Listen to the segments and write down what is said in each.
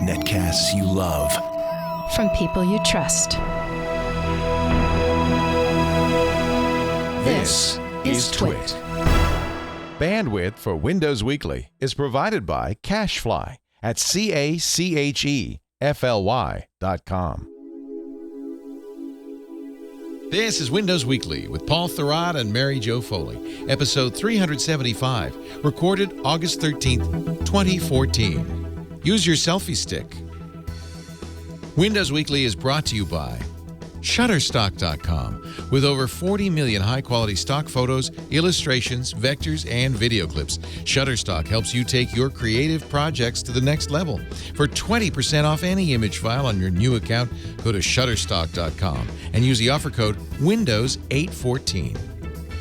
Netcasts you love. From people you trust. This is Twit. Bandwidth for Windows Weekly is provided by CacheFly at CacheFly.com. This is Windows Weekly with Paul Thurrott and Mary Jo Foley, episode 375, recorded August 13th, 2014. Use your selfie stick. Windows Weekly is brought to you by Shutterstock.com, with over 40 million high-quality stock photos, illustrations, vectors, and video clips. Shutterstock helps you take your creative projects to the next level. For 20% off any image file on your new account, go to Shutterstock.com and use the offer code Windows814.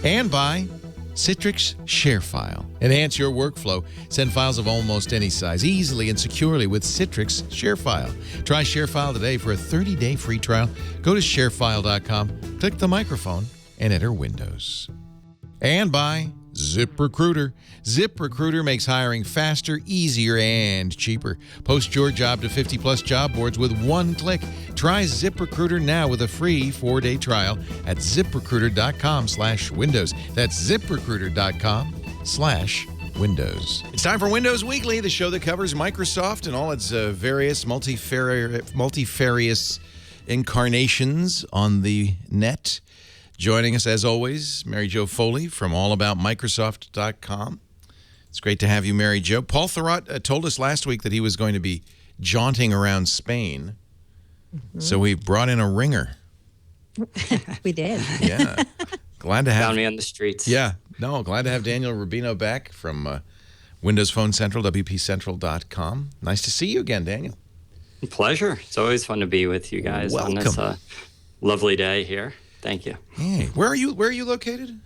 And by Citrix ShareFile. Enhance your workflow. Send files of almost any size easily and securely with Citrix ShareFile. Try ShareFile today for a 30-day free trial. Go to sharefile.com, click the microphone, and enter Windows. And by ZipRecruiter. ZipRecruiter makes hiring faster, easier, and cheaper. Post your job to 50-plus job boards with one click. Try ZipRecruiter now with a free 4-day trial at ZipRecruiter.com/Windows. That's ZipRecruiter.com/Windows. It's time for Windows Weekly, the show that covers Microsoft and all its various multifarious incarnations on the net. Joining us, as always, Mary Jo Foley from allaboutmicrosoft.com. It's great to have you, Mary Jo. Paul Thurrott told us last week that he was going to be jaunting around Spain, so we brought in a ringer. We did. Yeah. Glad to have... Found me on the streets. Yeah. No, glad to have Daniel Rubino back from Windows Phone Central, WPCentral.com. Nice to see you again, Daniel. Pleasure. It's always fun to be with you guys on this lovely day here. Thank you. Hey, where are you located?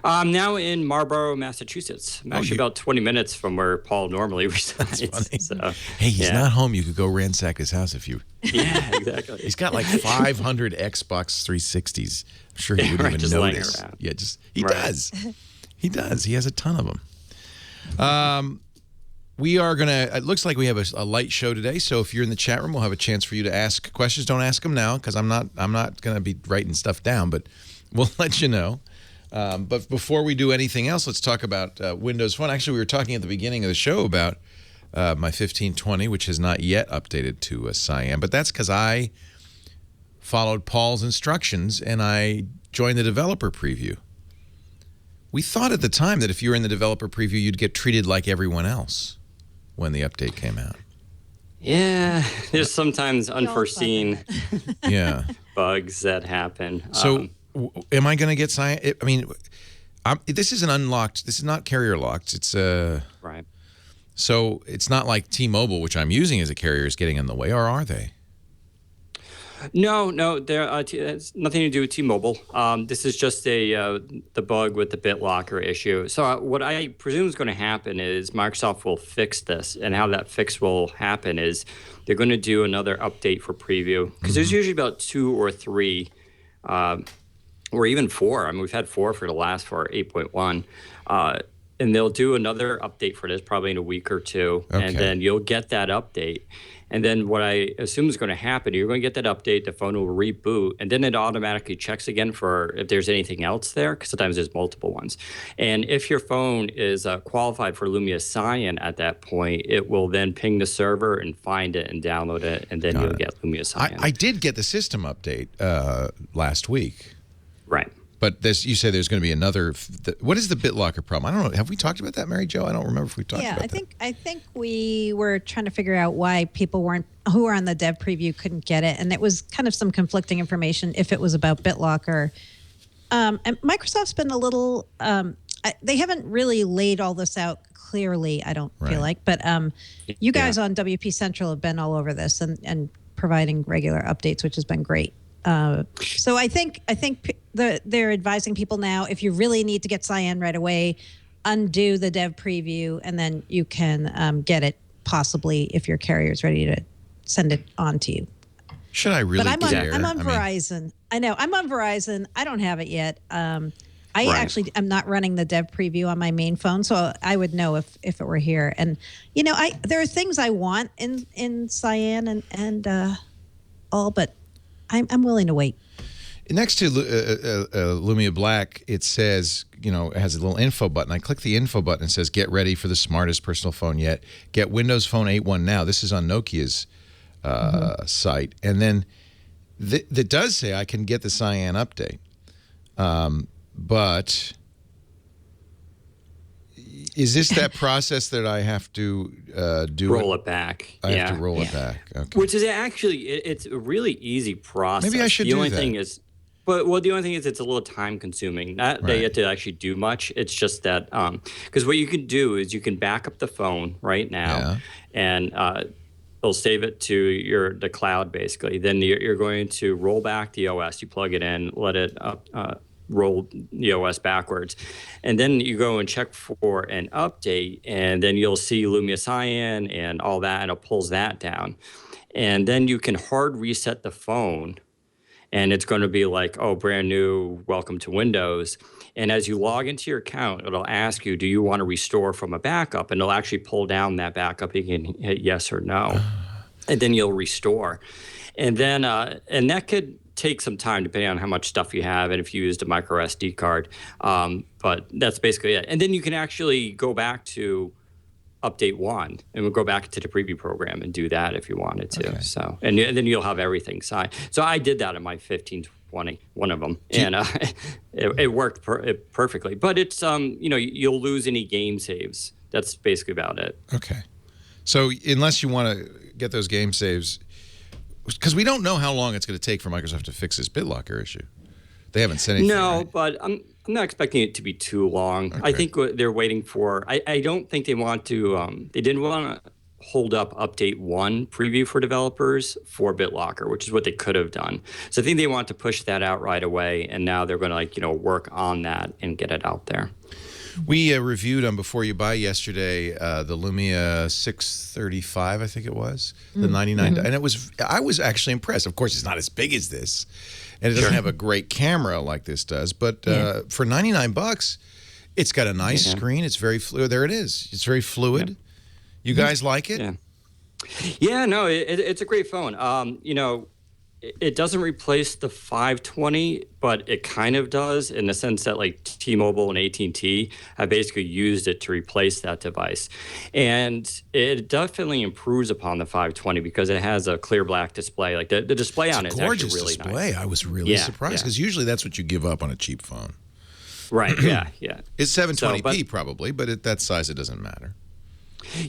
I'm now in Marlborough, Massachusetts. I'm actually about 20 minutes from where Paul normally resides. That's funny. So, hey, he's not home. You could go ransack his house if you... Yeah, exactly. He's got like 500 Xbox 360s. I'm sure he wouldn't even just notice. Around. Yeah, he does. He does. He has a ton of them. We are going to... It looks like we have a light show today, so if you're in the chat room, we'll have a chance for you to ask questions. Don't ask them now, because I'm not going to be writing stuff down, but we'll let you know. But before we do anything else, let's talk about Windows Phone. Actually, we were talking at the beginning of the show about my 1520, which has not yet updated to Cyan, but that's because I followed Paul's instructions and I joined the developer preview. We thought at the time that if you were in the developer preview, you'd get treated like everyone else when the update came out. Yeah, there's sometimes unforeseen bugs that happen. So am I going to get Cyan? I mean, this is an unlocked, this is not carrier locked. It's right. So it's not like T-Mobile, which I'm using as a carrier, is getting in the way, or are they? No, it's nothing to do with T-Mobile. This is just the bug with the BitLocker issue. So what I presume is going to happen is Microsoft will fix this, and how that fix will happen is they're going to do another update for preview, because there's usually about 2 or 3, or even 4. I mean, we've had 4 for 8.1. And they'll do another update for this probably in a week or 2, and then you'll get that update. And then what I assume is going to happen, you're going to get that update, the phone will reboot, and then it automatically checks again for if there's anything else there, because sometimes there's multiple ones. And if your phone is qualified for Lumia Cyan at that point, it will then ping the server and find it and download it, and then you'll get Lumia Cyan. I did get the system update last week. Right. But you say there's going to be another. What is the BitLocker problem? I don't know. Have we talked about that, Mary Jo? I don't remember if we talked about that. I think we were trying to figure out why people who were on the dev preview couldn't get it, and it was kind of some conflicting information if it was about BitLocker. And Microsoft's been a little. They haven't really laid all this out clearly. I don't feel like, but you guys on WP Central have been all over this and providing regular updates, which has been great. So I think they're advising people now, if you really need to get Cyan right away, undo the dev preview, and then you can get it possibly if your carrier is ready to send it on to you. Should I really I'm on Verizon. I know. I'm on Verizon. I don't have it yet. I I actually am not running the dev preview on my main phone, so I would know if it were here. And there are things I want in cyan and all, but I'm willing to wait. Next to Lumia Black, it says, it has a little info button. I click the info button. It says, get ready for the smartest personal phone yet. Get Windows Phone 8.1 now. This is on Nokia's site. And then that does say I can get the cyan update. But is this that process that I have to do? Roll it back. I have to roll it back. Okay. Which is actually, it's a really easy process. Maybe I should do that. The only thing is, the only thing is it's a little time consuming. Not that you have to actually do much. It's just that, because what you can do is you can back up the phone right now and it'll save it to the cloud basically. Then you're going to roll back the OS. You plug it in, let it roll the OS backwards. And then you go and check for an update, and then you'll see Lumia Cyan and all that, and it pulls that down. And then you can hard reset the phone, and it's going to be like, oh, brand new, welcome to Windows. And as you log into your account, it'll ask you, do you want to restore from a backup? And it'll actually pull down that backup. You can hit yes or no. And then you'll restore. And then, and that could take some time depending on how much stuff you have and if you used a micro SD card. But that's basically it. And then you can actually go back to update 1 and we'll go back to the preview program and do that if you wanted to. Okay. So, and then you'll have everything signed. So I did that in my 1520, one of them, and it worked perfectly. But it's, you'll lose any game saves. That's basically about it. Okay. So unless you want to get those game saves, because we don't know how long it's going to take for Microsoft to fix this BitLocker issue. They haven't said anything. No, right? But I'm not expecting it to be too long. Okay. I think what they're waiting for, I don't think they want to, they didn't want to hold up update 1 preview for developers for BitLocker, which is what they could have done. So I think they want to push that out right away, and now they're going to work on that and get it out there. We reviewed on Before You Buy yesterday the Lumia 635, I think it was, the 99, and I was actually impressed. Of course, it's not as big as this, and it doesn't have a great camera like this does, but for $99, it's got a nice screen. It's very fluid. There it is. It's very fluid. You guys like it? Yeah, no, it's a great phone. It doesn't replace the 520, but it kind of does in the sense that like T-Mobile and AT&T have basically used it to replace that device. And it definitely improves upon the 520 because it has a clear black display. Like the display on it is actually really display. nice. I was really surprised because usually that's what you give up on a cheap phone. Right, yeah. It's 720p probably, but at that size it doesn't matter.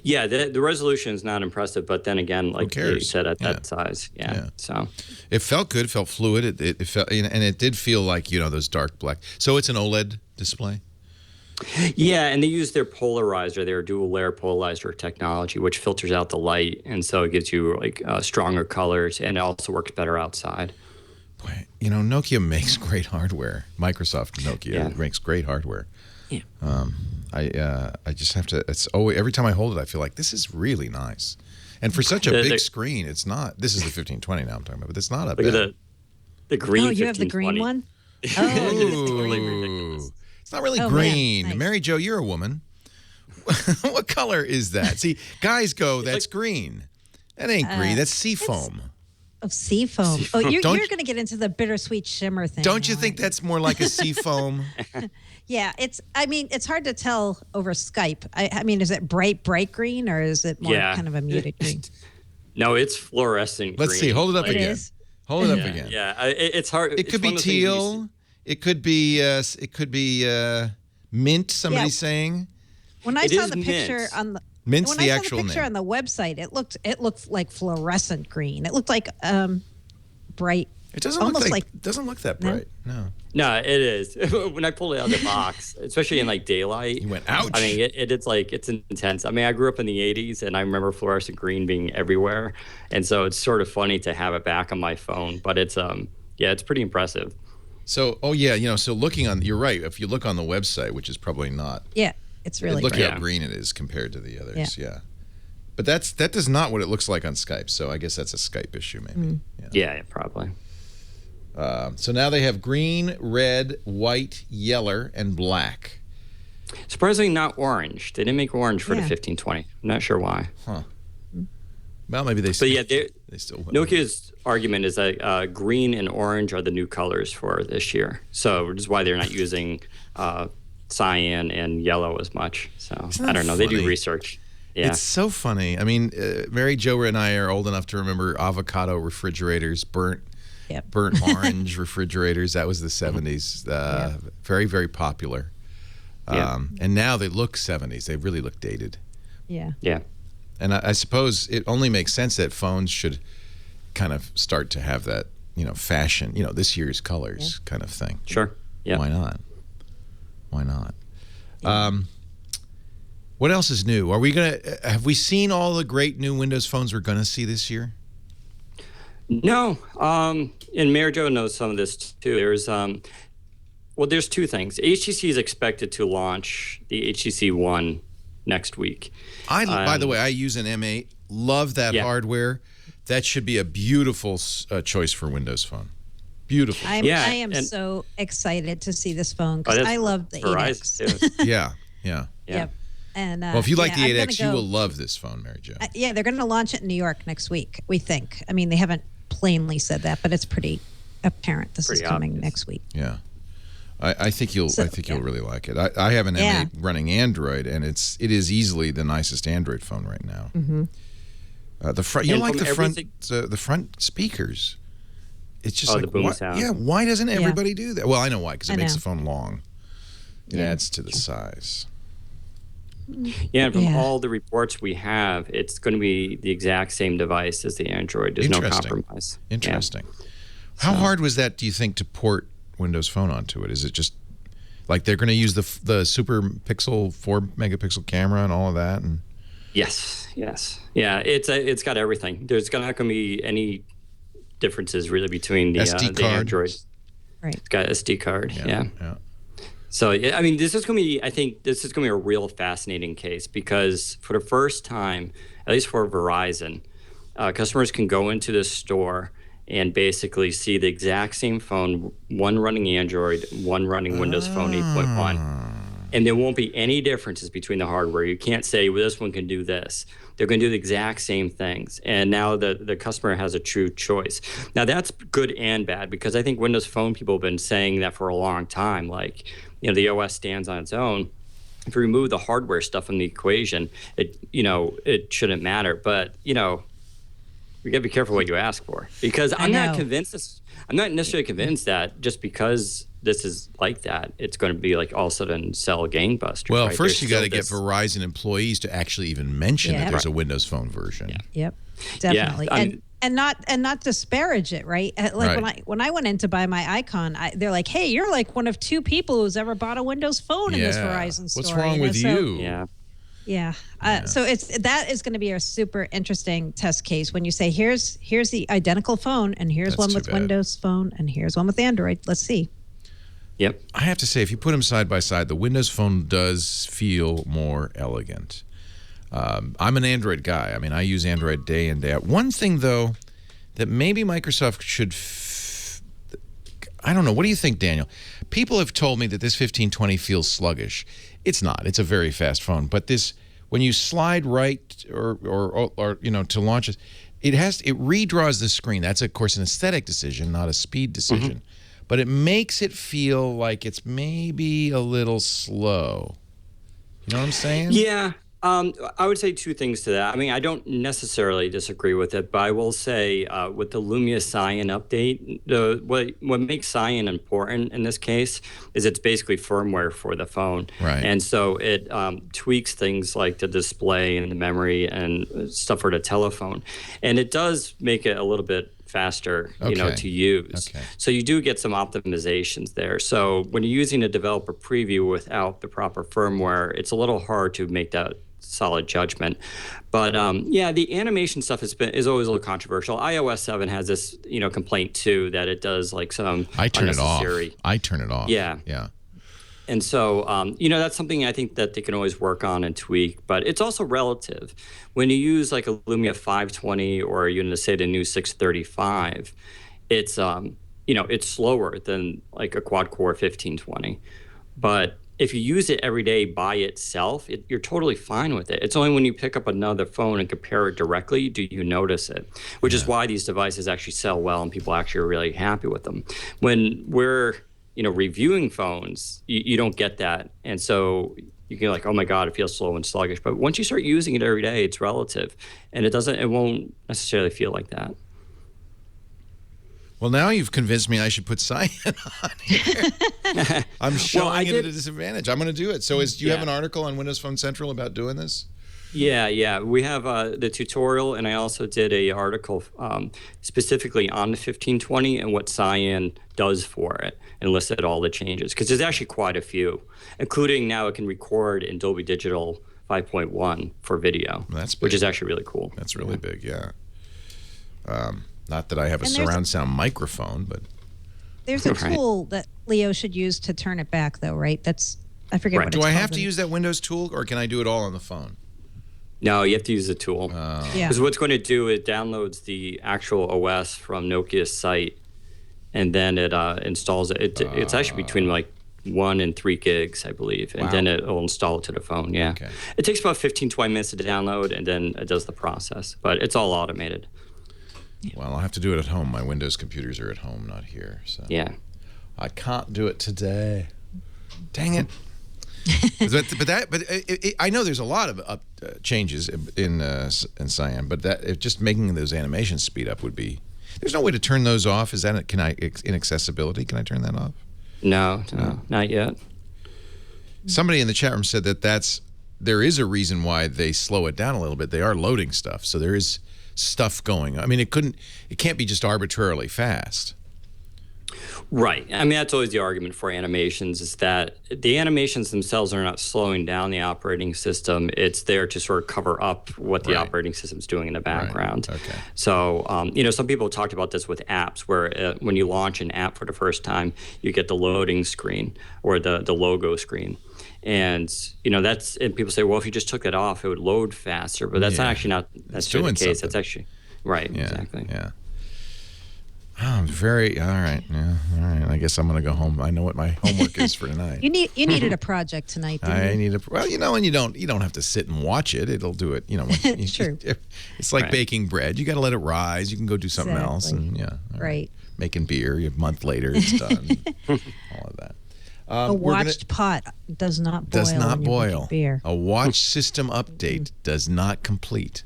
Yeah, the resolution is not impressive, but then again, like you said, at that size, so it felt good, it felt fluid, it felt, and it did feel like those dark black. So it's an OLED display. Yeah, and they use their polarizer, their dual layer polarizer technology, which filters out the light, and so it gives you like stronger colors, and it also works better outside. Boy, Nokia makes great hardware. Microsoft Nokia makes great hardware. Yeah. I just have to. It's always every time I hold it, I feel like this is really nice, and for such a big screen, it's not. This is the 1520 now I'm talking about, but it's not a. Look at the green. Oh, you have the green one. Oh, it's not really green. Nice. Mary Jo, you're a woman. What color is that? See, guys go, that's green. That ain't green. That's seafoam. Seafoam. Oh, you're going to get into the bittersweet shimmer thing. Don't you think that's more like a seafoam? Yeah, it's hard to tell over Skype. I mean, is it bright green or is it more kind of a muted green? No, it's fluorescent green. Let's see. Hold it up again. Hold it up again. Yeah, it's hard. It could be teal. It could be mint. Somebody's saying. When I saw the picture on the Mint's the actual name. On the website, it looked like fluorescent green. It looked like bright. It doesn't look that bright. No, it is. When I pulled it out of the box, especially in like daylight, you went, ouch. I mean, it's intense. I mean, I grew up in the 80s, and I remember fluorescent green being everywhere, and so it's sort of funny to have it back on my phone. But it's it's pretty impressive. So, so looking on, you're right. If you look on the website, which is probably not. Yeah, it's really. Look how green it is compared to the others. Yeah. But that is not what it looks like on Skype. So I guess that's a Skype issue, maybe. Yeah, probably. So now they have green, red, white, yellow, and black. Surprisingly, not orange. They didn't make orange for the Yeah. 1520. I'm not sure why. Huh. Well, maybe they But still, yeah, they still will. Nokia's argument is that green and orange are the new colors for this year. So which is why they're not using cyan and yellow as much. So Isn't I that don't know. They do funny? research. Yeah. It's so funny. I mean, Mary Jo and I are old enough to remember avocado refrigerators, burnt orange refrigerators. That was the 70s. Very, very popular. And now they look 70s. They really look dated. Yeah. Yeah. And I suppose it only makes sense that phones should kind of start to have that, fashion, this year's colors kind of thing. Sure. Yeah. Why not? Why not? What else is new? Have we seen all the great new Windows phones we're going to see this year? No. And Mary Jo knows some of this too. There's two things. HTC is expected to launch the HTC One next week. By the way, I use an M8. Love that hardware. That should be a beautiful choice for Windows Phone. Beautiful. I am so excited to see this phone because I love the 8X. Yeah. Yep. And well, if you like the 8X, you will love this phone, Mary Jo. They're going to launch it in New York next week, we think. I mean, they haven't plainly said that, but it's pretty apparent this is coming next week. Yeah. I think you'll really like it. I have an M8 running Android, and it is easily the nicest Android phone right now. Mm-hmm. The front, the front speakers. It's just like the boom sound. Yeah, why doesn't everybody do that? Well, I know why, because it makes the phone long. It adds to the size. Yeah, and from all the reports we have, it's going to be the exact same device as the Android. There's no compromise. Interesting. How hard was that, do you think, to port Windows Phone onto it? Is it just like they're going to use the super pixel 4-megapixel camera and all of that? And yes. Yeah, it's got everything. There's not going to be any differences really between the Android. Right. It's got SD card. Yeah. So, I mean, this is going to be a real fascinating case because for the first time, at least for Verizon, customers can go into the store and basically see the exact same phone, one running Android, one running Windows Phone 8.1. And there won't be any differences between the hardware. You can't say, well, this one can do this. They're going to do the exact same things. And now the customer has a true choice. Now, that's good and bad because I think Windows Phone people have been saying that for a long time. Like, the OS stands on its own. If you remove the hardware stuff from the equation, it shouldn't matter. But, we got to be careful what you ask for because I'm not necessarily convinced that just because this is like that, it's going to be like all of a sudden sell gangbusters. Well, right? first you got to get Verizon employees to actually even mention that there's a Windows Phone version. Yep, definitely. And not disparage it, right? Like when I went in to buy my Icon, they're like, "Hey, you're like one of two people who's ever bought a Windows Phone in this Verizon store." What's wrong with you? Yeah. So that is going to be a super interesting test case when you say, here's the identical phone, and here's one with Windows Phone, and here's one with Android. Let's see. Yep. I have to say, if you put them side by side, the Windows Phone does feel more elegant. I'm an Android guy. I mean, I use Android day in, day out. One thing, though, that maybe Microsoft should... I don't know. What do you think, Daniel? People have told me that this 1520 feels sluggish. It's not. It's a very fast phone. But this, when you slide right or to launch it, it redraws the screen. That's, of course, an aesthetic decision, not a speed decision. Mm-hmm. But it makes it feel like it's maybe a little slow. You know what I'm saying? Yeah. I would say two things to that. I mean, I don't necessarily disagree with it, but I will say with the Lumia Cyan update, what makes Cyan important in this case is it's basically firmware for the phone. Right. And so it tweaks things like the display and the memory and stuff for the telephone. And it does make it a little bit faster, to use. Okay. So you do get some optimizations there. So when you're using a developer preview without the proper firmware, it's a little hard to make that solid judgment. But the animation stuff is always a little controversial. iOS 7 has this, complaint too that it does like some I turn it off. Yeah. And so, that's something I think that they can always work on and tweak, but it's also relative. When you use like a Lumia 520 or say the new 635, it's, it's slower than like a quad-core 1520. But if you use it every day by itself, you're totally fine with it. It's only when you pick up another phone and compare it directly do you notice it, which is why these devices actually sell well and people actually are really happy with them. When we're reviewing phones, you don't get that. And so you can like, oh my God, it feels slow and sluggish. But once you start using it every day, it's relative. And it won't necessarily feel like that. Well, now you've convinced me I should put cyan on here. I'm showing it at a disadvantage. I'm going to do it. So do you have an article on Windows Phone Central about doing this? Yeah. We have the tutorial, and I also did a article specifically on the 1520 and what cyan does for it, and listed all the changes, because there's actually quite a few, including now it can record in Dolby Digital 5.1 for video, which is actually really cool. That's really big, yeah. Not that I have a surround sound microphone, but there's a tool that Leo should use to turn it back, though, right? I forget what it's called. Do I have to use that Windows tool, or can I do it all on the phone? No, you have to use the tool. Yeah. Because what's going to do, it downloads the actual OS from Nokia's site, and then it installs it. It's actually between like 1 and 3 gigs, I believe, and then it'll install it to the phone. Yeah. Okay. It takes about 15-20 minutes to download, and then it does the process, but it's all automated. Well, I'll have to do it at home. My Windows computers are at home, not here. So yeah, I can't do it today. Dang it! but I know there's a lot of changes in Cyan, but just making those animations speed up would be. There's no way to turn those off. Is that in accessibility? Can I turn that off? No, not yet. Somebody in the chat room said there is a reason why they slow it down a little bit. They are loading stuff, so there is stuff going. I mean, it can't be just arbitrarily fast. Right. I mean, that's always the argument for animations, is that the animations themselves are not slowing down the operating system. It's there to sort of cover up what the operating system's doing in the background. Right. Okay. So, some people talked about this with apps, where when you launch an app for the first time, you get the loading screen or the logo screen. And and people say, well, if you just took it off, it would load faster. But that's actually not necessarily the case. That's actually right. Yeah, exactly. Yeah. Oh, all right. Yeah, all right. I guess I'm going to go home. I know what my homework is for tonight. You needed a project tonight. Didn't you? And you don't have to sit and watch it. It'll do it. True. It's like baking bread. You got to let it rise. You can go do something else, and right. Making beer. A month later, it's done. All of that. A watched pot does not boil. Does not boil. Beer. A watch system update does not complete.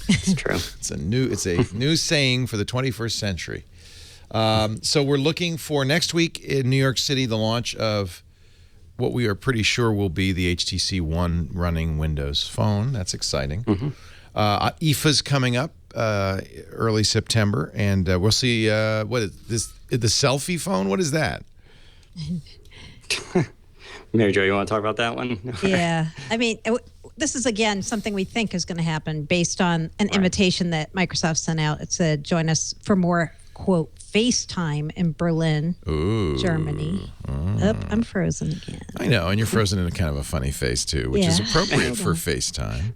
It's true. It's a new saying for the 21st century. So we're looking for next week in New York City the launch of what we are pretty sure will be the HTC One running Windows Phone. That's exciting. Mm-hmm. IFA's coming up early September, and we'll see what is this, the Selfie phone. What is that? Mary Jo, you want to talk about that one? Yeah. I mean, this is, again, something we think is going to happen based on an invitation that Microsoft sent out. It said, join us for more, quote, FaceTime in Berlin, Germany. I'm frozen again. I know, and you're frozen in a kind of a funny face, too, which is appropriate for FaceTime.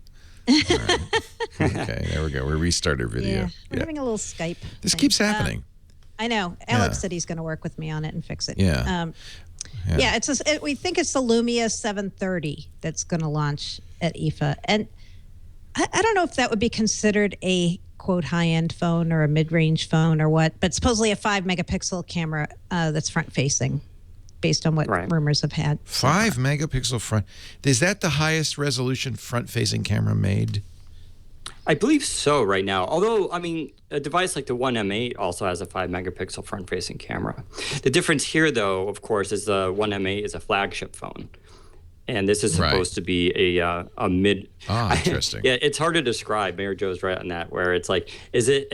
All right. Okay, there we go. We restarted our video. Yeah, we're having a little Skype. This keeps happening. I know. Alex said he's going to work with me on it and fix it. Yeah. We think it's the Lumia 730 that's going to launch at IFA. And I don't know if that would be considered a, quote, high-end phone or a mid-range phone or what, but supposedly a 5-megapixel camera that's front-facing, based on what rumors have had. 5-megapixel front. Is that the highest resolution front-facing camera made? I believe so right now. Although, I mean, a device like the One M8 also has a 5-megapixel front-facing camera. The difference here, though, of course, is the One M8 is a flagship phone. And this is supposed to be a mid. Interesting. Yeah, it's hard to describe. Mary Jo's right on that. Where it's like, is it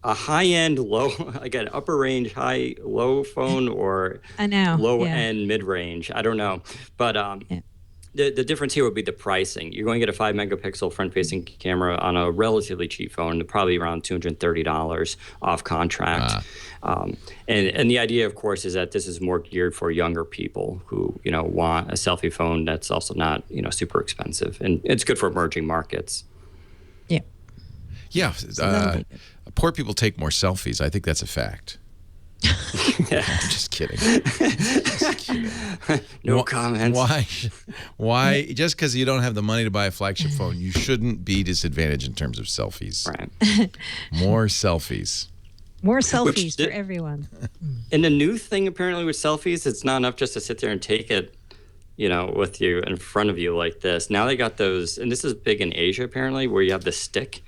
a high-end, low, like an upper-range, high-low phone, or low-end, mid-range? I don't know, but the difference here would be the pricing. You're going to get a 5-megapixel front-facing camera on a relatively cheap phone, probably around $230 off contract. And the idea, of course, is that this is more geared for younger people who, want a selfie phone that's also not, super expensive. And it's good for emerging markets. Yeah. Yeah. Poor people take more selfies. I think that's a fact. I'm just kidding. Just kidding. No comments. Why? Just because you don't have the money to buy a flagship phone, you shouldn't be disadvantaged in terms of selfies. Right. More selfies. More selfies for everyone. And the new thing apparently with selfies, it's not enough just to sit there and take it, with you in front of you like this. Now they got those, and this is big in Asia apparently, where you have the stick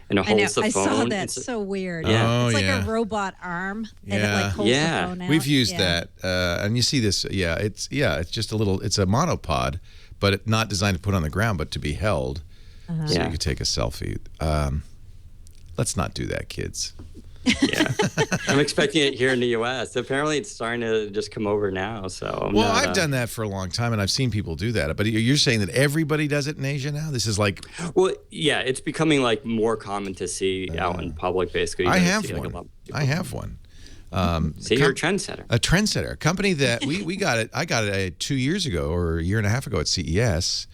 and it holds the phone. I saw that. So weird. Yeah. It's like a robot arm, and it like holds the phone out. We've used that, and you see this. It's just a little. It's a monopod, but it's not designed to put on the ground, but to be held, so you could take a selfie. Let's not do that, kids. Yeah, I'm expecting it here in the U.S. Apparently, it's starting to just come over now. So, I've done that for a long time, and I've seen people do that. But you're saying that everybody does it in Asia now? This is like, yeah, it's becoming like more common to see out in public. Basically, I have one. I have one. So you're a trendsetter. A trendsetter. A company that we got it. I got it 2 years ago or a year and a half ago at CES.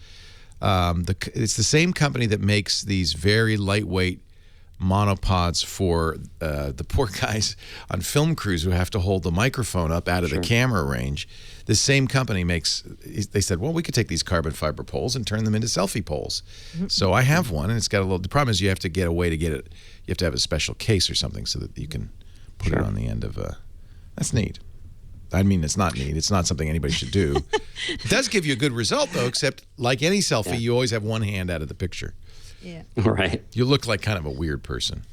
It's the same company that makes these very lightweight monopods for the poor guys on film crews who have to hold the microphone up out of the camera range. The same company they said, well, we could take these carbon fiber poles and turn them into selfie poles. So I have one, and it's got the problem is you have to get a way to get it. You have to have a special case or something so that you can put it on the end of that's neat. I mean, it's not neat. It's not something anybody should do. It does give you a good result, though, except like any selfie, you always have one hand out of the picture. Yeah. Right. You look like kind of a weird person.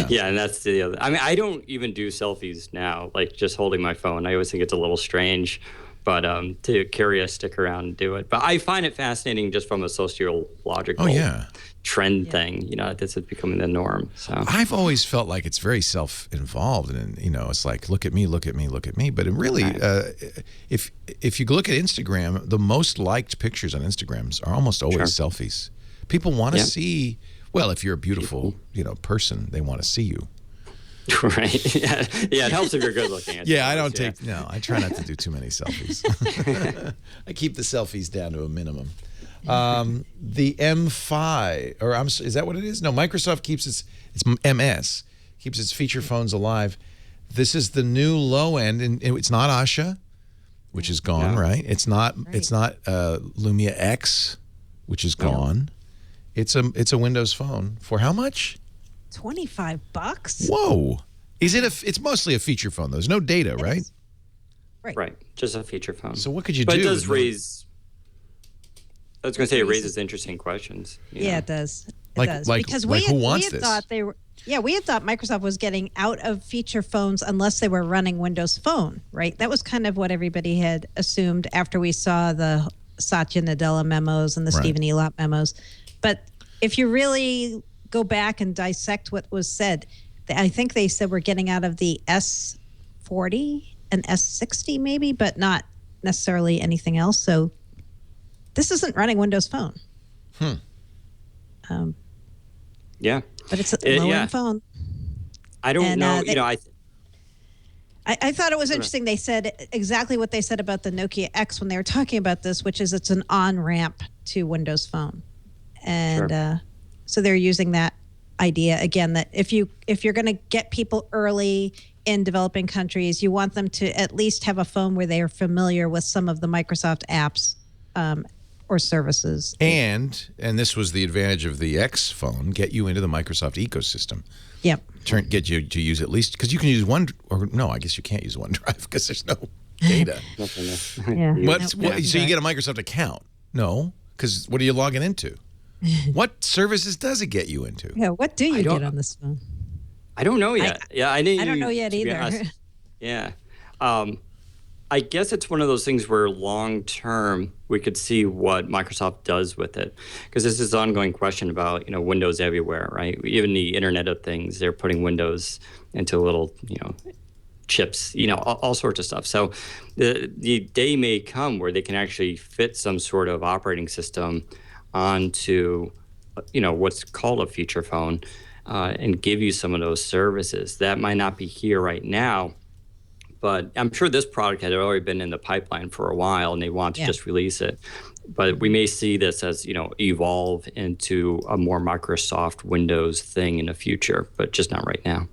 Yeah, and that's the other. I mean, I don't even do selfies now, like just holding my phone. I always think it's a little strange, but to carry a stick around and do it. But I find it fascinating just from a sociological trend thing. This is becoming the norm. So I've always felt like it's very self-involved, and it's like look at me, look at me, look at me. But really, if you look at Instagram, the most liked pictures on Instagrams are almost always selfies. People want to see. Well, if you're a beautiful, person, they want to see you. Right. Yeah. It helps if you're good looking. I try not to do too many selfies. I keep the selfies down to a minimum. The M5, is that what it is? No, Microsoft keeps it's MS, keeps its feature phones alive. This is the new low end, and it's not Asha, which is gone, right? It's not Lumia X, which is gone. It's a Windows phone for how much? $25. Whoa! Is it it's mostly a feature phone? There's no data, right? Right. Just a feature phone. So what could you do? But it does raise. I was going to say it raises interesting questions. Yeah, it does. Because who wants this? We had thought Microsoft was getting out of feature phones unless they were running Windows Phone, right? That was kind of what everybody had assumed after we saw the Satya Nadella memos and the Stephen Elop memos. But if you really go back and dissect what was said, I think they said we're getting out of the S40 and S60 maybe, but not necessarily anything else. So this isn't running Windows Phone. Yeah. But it's a low-end phone. I don't know. I thought it was interesting. They said exactly what they said about the Nokia X when they were talking about this, which is it's an on-ramp to Windows Phone. And so they're using that idea again, that if you're going to get people early in developing countries, you want them to at least have a phone where they are familiar with some of the Microsoft apps or services. And this was the advantage of the X phone, get you into the Microsoft ecosystem. Yep. Get you to use at least, because you can use I guess you can't use OneDrive because there's no data. So you get a Microsoft account? No, because what are you logging into? What services does it get you into? Yeah, what do you get on this phone? I don't know yet. I don't know yet either. Yeah. I guess it's one of those things where long term we could see what Microsoft does with it, because this is an ongoing question about Windows everywhere, right? Even the Internet of Things, they're putting Windows into little chips, all sorts of stuff. So the day may come where they can actually fit some sort of operating system onto what's called a feature phone and give you some of those services. That might not be here right now, but I'm sure this product had already been in the pipeline for a while and they want to just release it. But we may see this as evolve into a more Microsoft Windows thing in the future, but just not right now.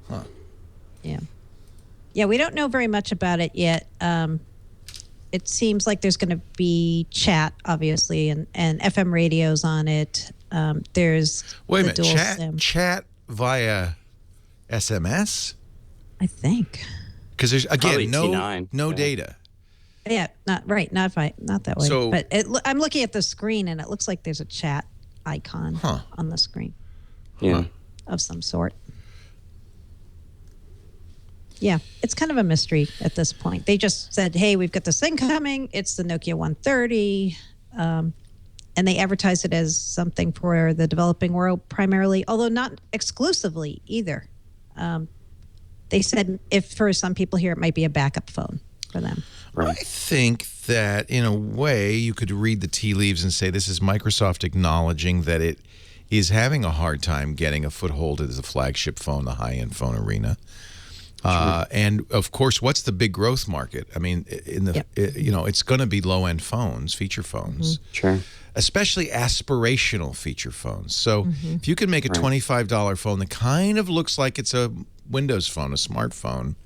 Yeah. Yeah, we don't know very much about it yet. It seems like there's going to be chat, obviously, and FM radios on it. There's Wait a the minute, dual SIM. chat via SMS? I think. Because there's Probably again T9. no Yeah. data. Yeah, not that way. So- but I'm looking at the screen, and it looks like there's a chat icon on the screen Yeah. of some sort. Yeah, it's kind of a mystery at this point. They just said, hey, we've got this thing coming. It's the Nokia 130. And they advertised it as something for the developing world primarily, although not exclusively either. They said if for some people here, it might be a backup phone for them. I think that in a way you could read the tea leaves and say this is Microsoft acknowledging that it is having a hard time getting a foothold as a flagship phone, the high-end phone arena. And of course, what's the big growth market? I mean, it's going to be low-end phones, feature phones, Sure. especially aspirational feature phones. So if you can make a $25 phone that kind of looks like it's a Windows phone, a smartphone,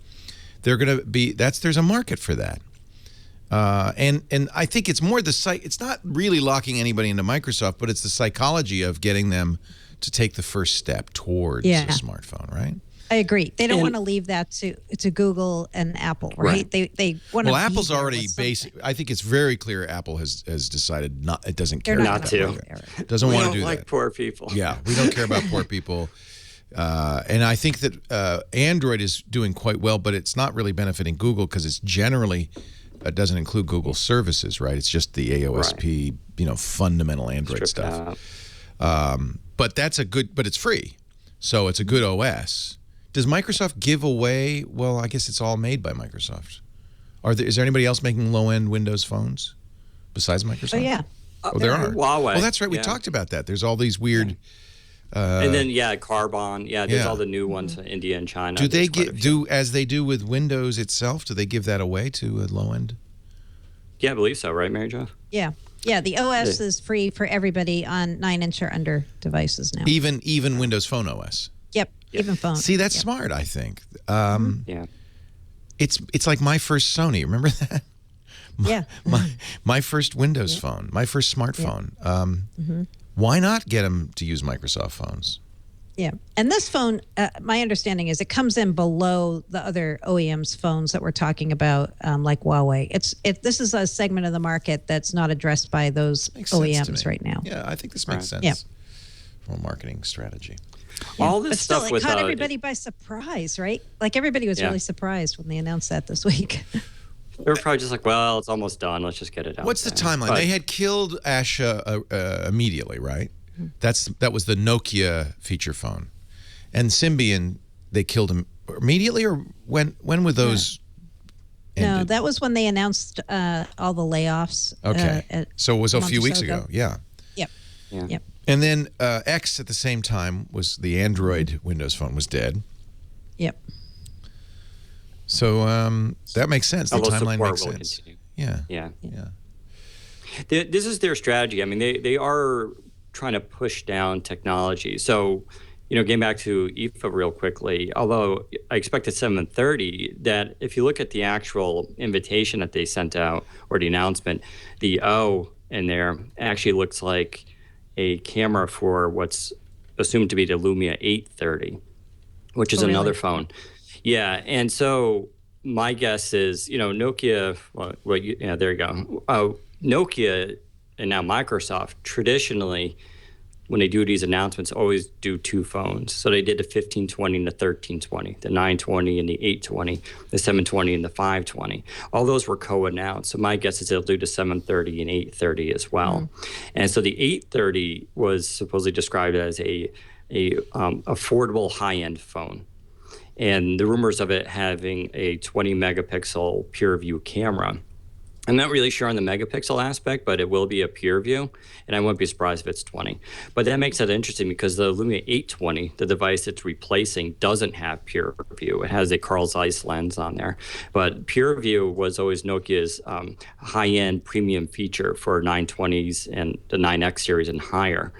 there's a market for that. And I think it's more it's not really locking anybody into Microsoft, but it's the psychology of getting them to take the first step towards a smartphone, right? I agree. They don't want to leave that to Google and Apple, right? They want to. Well, Apple's already basic. I think it's very clear Apple has decided it doesn't care not to. Doesn't want to do like that. poor people. Yeah, we don't care about poor people. And I think that Android is doing quite well, but it's not really benefiting Google because it's generally doesn't include Google services, right? It's just the AOSP, fundamental Android stuff. But but it's free, so it's a good OS. Does Microsoft give away? Well, I guess it's all made by Microsoft. Is there anybody else making low-end Windows phones besides Microsoft? Oh yeah. There are. Huawei. Oh, that's right. We talked about that. There's all these weird. And then Carbon. Yeah, there's all the new ones, India and China. Do they as they do with Windows itself? Do they give that away to a low-end? Yeah, I believe so. Right, Mary Jo? Yeah. Yeah, the OS is free for everybody on 9-inch or under devices now. Even Windows Phone OS. Yep. Even phone. See, that's smart, I think. Yeah. It's like my first Sony. Remember that? My first Windows phone, my first smartphone. Why not get them to use Microsoft phones? Yeah. And this phone, my understanding is it comes in below the other OEMs phones that we're talking about, like Huawei. This is a segment of the market that's not addressed by those OEMs right now. Yeah, I think this makes sense from a marketing strategy. All this But still, stuff it caught everybody by surprise, right? Like everybody was really surprised when they announced that this week. They were probably just like, well, it's almost done. Let's just get it out. What's the timeline? They had killed Asha immediately, right? That was the Nokia feature phone. And Symbian, they killed him immediately, or when were those ended? No, that was when they announced all the layoffs. Okay. So it was a few weeks ago. Yeah. Yep. Yeah. Yep. And then X at the same time was the Android Windows phone was dead. Yep. So that makes sense. The timeline makes sense. Yeah. Yeah. Yeah. This is their strategy. I mean, they are trying to push down technology. So, getting back to IFA real quickly, although I expected 730, that if you look at the actual invitation that they sent out or the announcement, the O in there actually looks like a camera for what's assumed to be the Lumia 830, which is another phone. Yeah, and so my guess is, Nokia. There you go. Nokia and now Microsoft traditionally, when they do these announcements, always do two phones. So they did the 1520 and the 1320, the 920 and the 820, the 720 and the 520. All those were co-announced. So my guess is they'll do the 730 and 830 as well. And so the 830 was supposedly described as a affordable high-end phone. And the rumors of it having a 20 megapixel pure view camera. I'm not really sure on the megapixel aspect, but it will be a pure view, and I wouldn't be surprised if it's 20. But that makes it interesting because the Lumia 820, the device it's replacing, doesn't have pure view. It has a Carl Zeiss lens on there. But pure view was always Nokia's high-end premium feature for 920s and the 9X series and higher.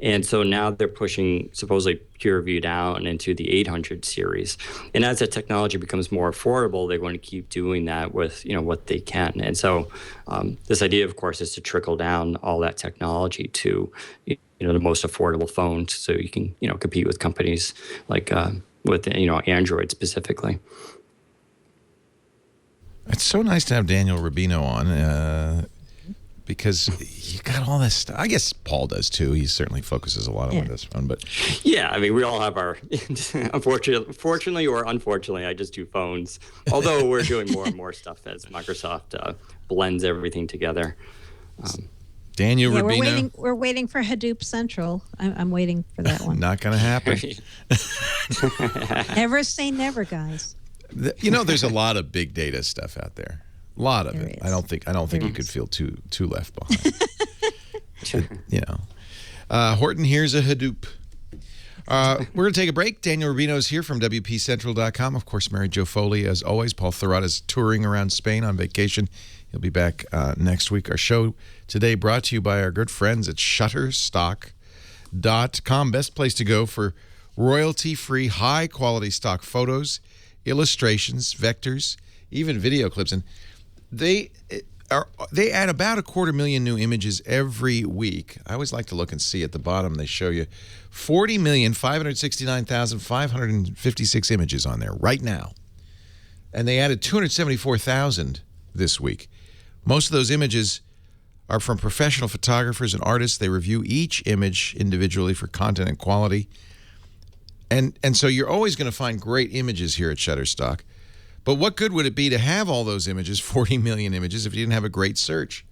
And so now they're pushing supposedly PureView down into the 800 series. And as that technology becomes more affordable, they're going to keep doing that with, what they can. And so this idea, of course, is to trickle down all that technology to, the most affordable phones, so you can, compete with companies like with, Android specifically. It's so nice to have Daniel Rubino on because you got all this stuff. I guess Paul does too. He certainly focuses a lot on Windows Phone. But yeah, I mean, we all have our, fortunately or unfortunately, I just do phones. Although we're doing more and more stuff as Microsoft blends everything together. Daniel Rubino. We're waiting for Hadoop Central. I'm waiting for that one. Not going to happen. Never say never, guys. There's a lot of big data stuff out there. A lot of it. Is. I don't think you could feel too left behind. Horton, here's a Hadoop. We're going to take a break. Daniel Rubino is here from WPCentral.com. Of course, Mary Jo Foley, as always. Paul Thurrott is touring around Spain on vacation. He'll be back next week. Our show today brought to you by our good friends at Shutterstock.com. Best place to go for royalty-free, high-quality stock photos, illustrations, vectors, even video clips. And they add about 250,000 new images every week. I always like to look and see at the bottom. They show you 40,569,556 images on there right now. And they added 274,000 this week. Most of those images are from professional photographers and artists. They review each image individually for content and quality. And so you're always going to find great images here at Shutterstock. But what good would it be to have all those images, 40 million images, if you didn't have a great search?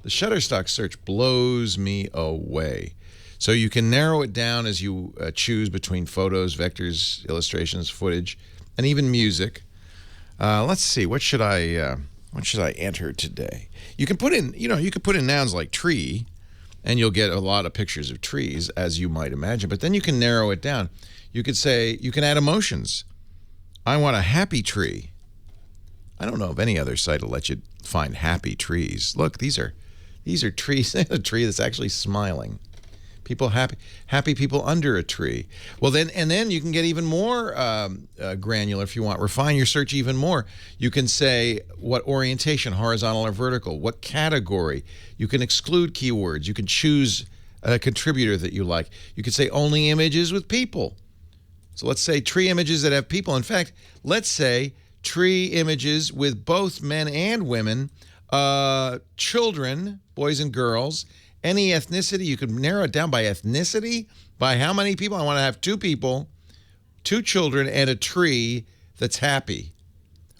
The Shutterstock search blows me away. So you can narrow it down as you choose between photos, vectors, illustrations, footage, and even music. Let's see. What should I enter today? You can put in, nouns like tree, and you'll get a lot of pictures of trees, as you might imagine. But then you can narrow it down. You could say, you can add emotions. I want a happy tree. I don't know of any other site will let you find happy trees. Look, these are trees. A tree that's actually smiling. People happy people under a tree. Well, then you can get even more granular if you want. Refine your search even more. You can say what orientation, horizontal or vertical, what category. You can exclude keywords. You can choose a contributor that you like. You could say only images with people. So let's say tree images that have people. In fact, let's say tree images with both men and women, children, boys and girls, any ethnicity. You could narrow it down by ethnicity, by how many people. I want to have 2 people, 2 children, and a tree that's happy.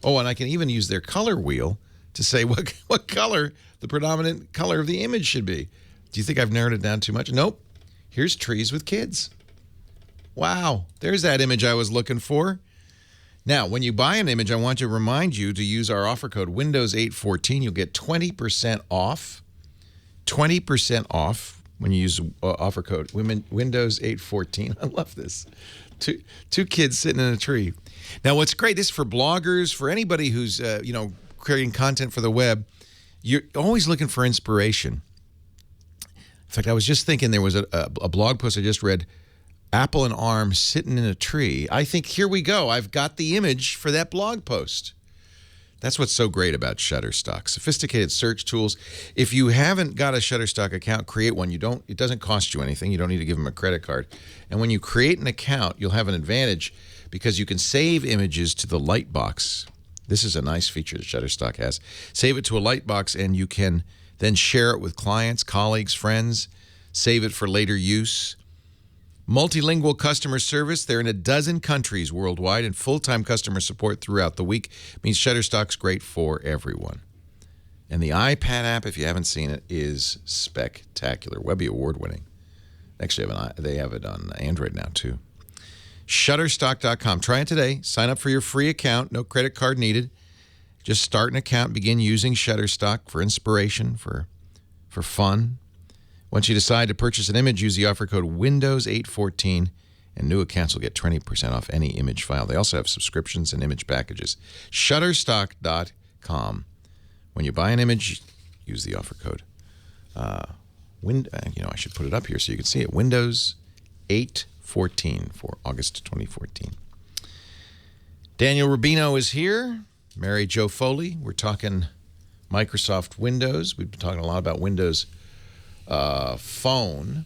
Oh, and I can even use their color wheel to say what color the predominant color of the image should be. Do you think I've narrowed it down too much? Nope. Here's trees with kids. Wow, there's that image I was looking for. Now, when you buy an image, I want to remind you to use our offer code Windows814. You'll get 20% off. 20% off when you use offer code Windows814. I love this. Two kids sitting in a tree. Now, what's great, this is for bloggers, for anybody who's creating content for the web. You're always looking for inspiration. In fact, I was just thinking there was a blog post I just read, Apple and ARM sitting in a tree. I think, here we go. I've got the image for that blog post. That's what's so great about Shutterstock. Sophisticated search tools. If you haven't got a Shutterstock account, create one. It doesn't cost you anything. You don't need to give them a credit card. And when you create an account, you'll have an advantage because you can save images to the Lightbox. This is a nice feature that Shutterstock has. Save it to a Lightbox, and you can then share it with clients, colleagues, friends. Save it for later use. Multilingual customer service. They're in a dozen countries worldwide, and full-time customer support throughout the week means Shutterstock's great for everyone. And the iPad app, if you haven't seen it, is spectacular. Webby award-winning. Actually, they have it on Android now, too. Shutterstock.com. Try it today. Sign up for your free account. No credit card needed. Just start an account. Begin using Shutterstock for inspiration, for fun. Once you decide to purchase an image, use the offer code Windows814, and new accounts will get 20% off any image file. They also have subscriptions and image packages. Shutterstock.com. When you buy an image, use the offer code I should put it up here so you can see it. Windows 8.14 for August 2014. Daniel Rubino is here. Mary Jo Foley. We're talking Microsoft Windows. We've been talking a lot about Windows Phone.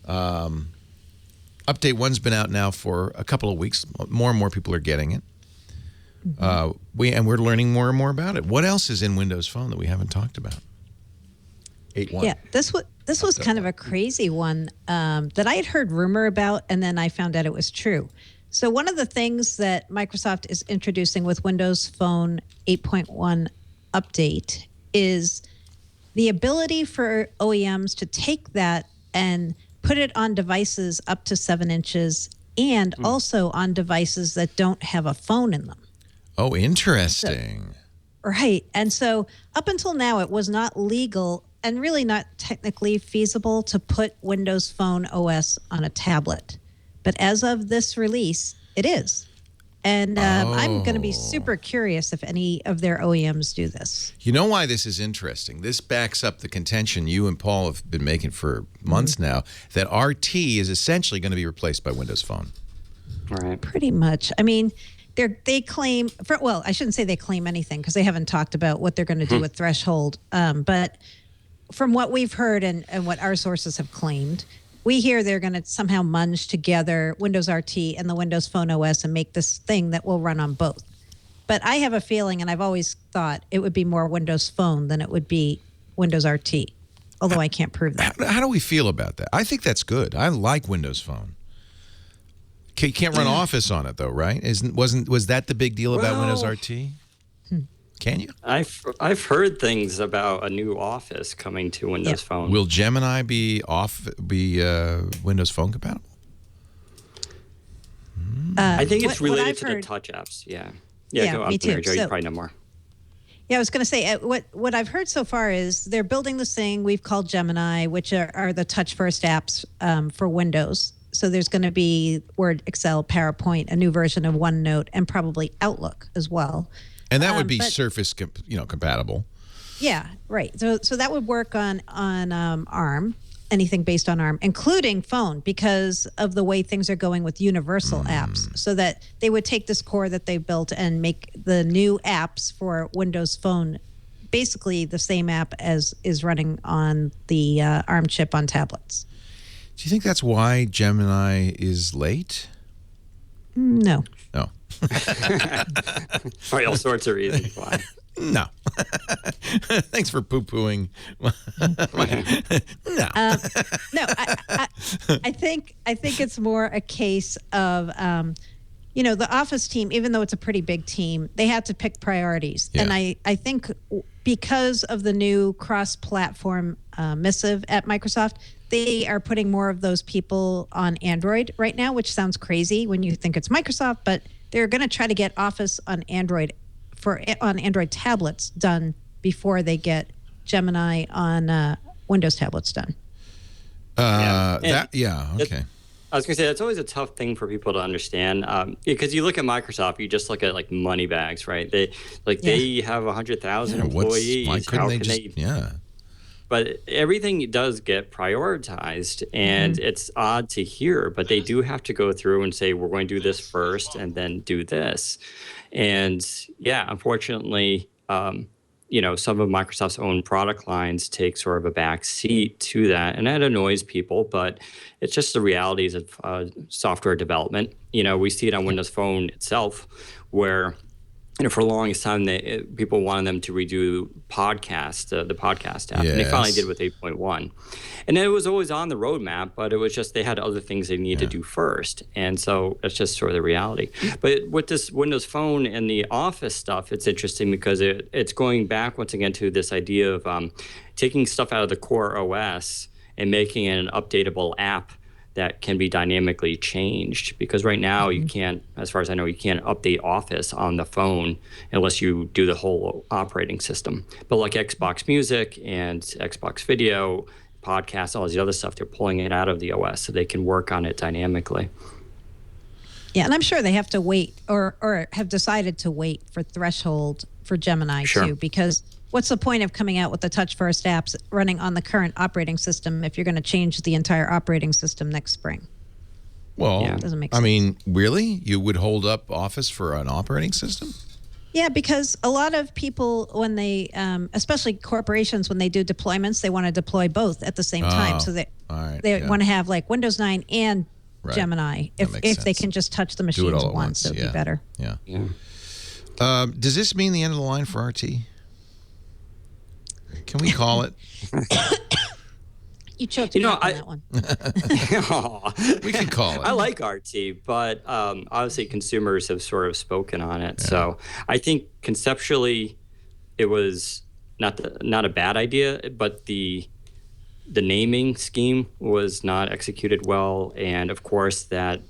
Update 1's been out now for a couple of weeks. More and more people are getting it. We're learning more and more about it. What else is in Windows Phone that we haven't talked about? 8.1. Yeah, this was kind of a crazy one that I had heard rumor about, and then I found out it was true. So one of the things that Microsoft is introducing with Windows Phone 8.1 update is the ability for OEMs to take that and put it on devices up to 7 inches and also on devices that don't have a phone in them. Oh, interesting. Right. And so up until now, it was not legal and really not technically feasible to put Windows Phone OS on a tablet. But as of this release, it is. And I'm going to be super curious if any of their OEMs do this. You know why this is interesting? This backs up the contention you and Paul have been making for months now, that RT is essentially going to be replaced by Windows Phone. Right. Pretty much. I mean, they claim, I shouldn't say they claim anything because they haven't talked about what they're going to do with Threshold. But from what we've heard and what our sources have claimed, we hear they're going to somehow munge together Windows RT and the Windows Phone OS and make this thing that will run on both. But I have a feeling, and I've always thought it would be more Windows Phone than it would be Windows RT, although I can't prove that. How do we feel about that? I think that's good. I like Windows Phone. You can't run Office on it, though, right? Was that the big deal about Windows RT? Can you? I've heard things about a new Office coming to Windows Phone. Will Gemini be Windows Phone compatible? I think it's related to the touch apps. Yeah, go me up, too. Mary Jo, you So- probably know more. Yeah, I was going to say, what I've heard so far is they're building this thing we've called Gemini, which are the touch-first apps for Windows. So there's going to be Word, Excel, PowerPoint, a new version of OneNote, and probably Outlook as well. And that would be Surface, compatible. Yeah, right. So that would work on ARM, anything based on ARM, including phone, because of the way things are going with universal apps. So that they would take this core that they built and make the new apps for Windows Phone basically the same app as is running on the ARM chip on tablets. Do you think that's why Gemini is late? No. No. For all sorts of reasons why. No. Thanks for poo-pooing. No. No, I think it's more a case of, the Office team, even though it's a pretty big team, they had to pick priorities. Yeah. And I think because of the new cross-platform missive at Microsoft, they are putting more of those people on Android right now, which sounds crazy when you think it's Microsoft, but they're going to try to get Office on Android on Android tablets done before they get Gemini on Windows tablets done. Okay. I was going to say, that's always a tough thing for people to understand because you look at Microsoft, you just look at like money bags, right? They have 100,000 employees. Why couldn't they just? But everything does get prioritized, and it's odd to hear, but they do have to go through and say, we're going to do this first and then do this. And unfortunately, some of Microsoft's own product lines take sort of a back seat to that, and that annoys people, but it's just the realities of software development. We see it on Windows Phone itself, where for the longest time, people wanted them to redo podcast, the podcast app. Yes. And they finally did with 8.1. And it was always on the roadmap, but it was just they had other things they needed to do first. And so it's just sort of the reality. But with this Windows Phone and the Office stuff, it's interesting because it's going back once again to this idea of taking stuff out of the core OS and making it an updatable app that can be dynamically changed, because right now you can't, as far as I know, you can't update Office on the phone unless you do the whole operating system. But like Xbox Music and Xbox Video, podcasts, all this other stuff, they're pulling it out of the OS so they can work on it dynamically. Yeah, and I'm sure they have to wait or have decided to wait for Threshold for Gemini too, because what's the point of coming out with the touch first apps running on the current operating system if you're going to change the entire operating system next spring? Well, Doesn't make sense. I mean, really? You would hold up Office for an operating system? Yeah, because a lot of people, when they, especially corporations, when they do deployments, they want to deploy both at the same time. So they want to have like Windows 9 and Gemini. If they can just touch the machines once, it would be better. Yeah. Does this mean the end of the line for RT? Can we call it? You choked me up on that one. We can call it. I like RT, but obviously consumers have sort of spoken on it. Yeah. So I think conceptually it was not a bad idea, but the naming scheme was not executed well. And of course that,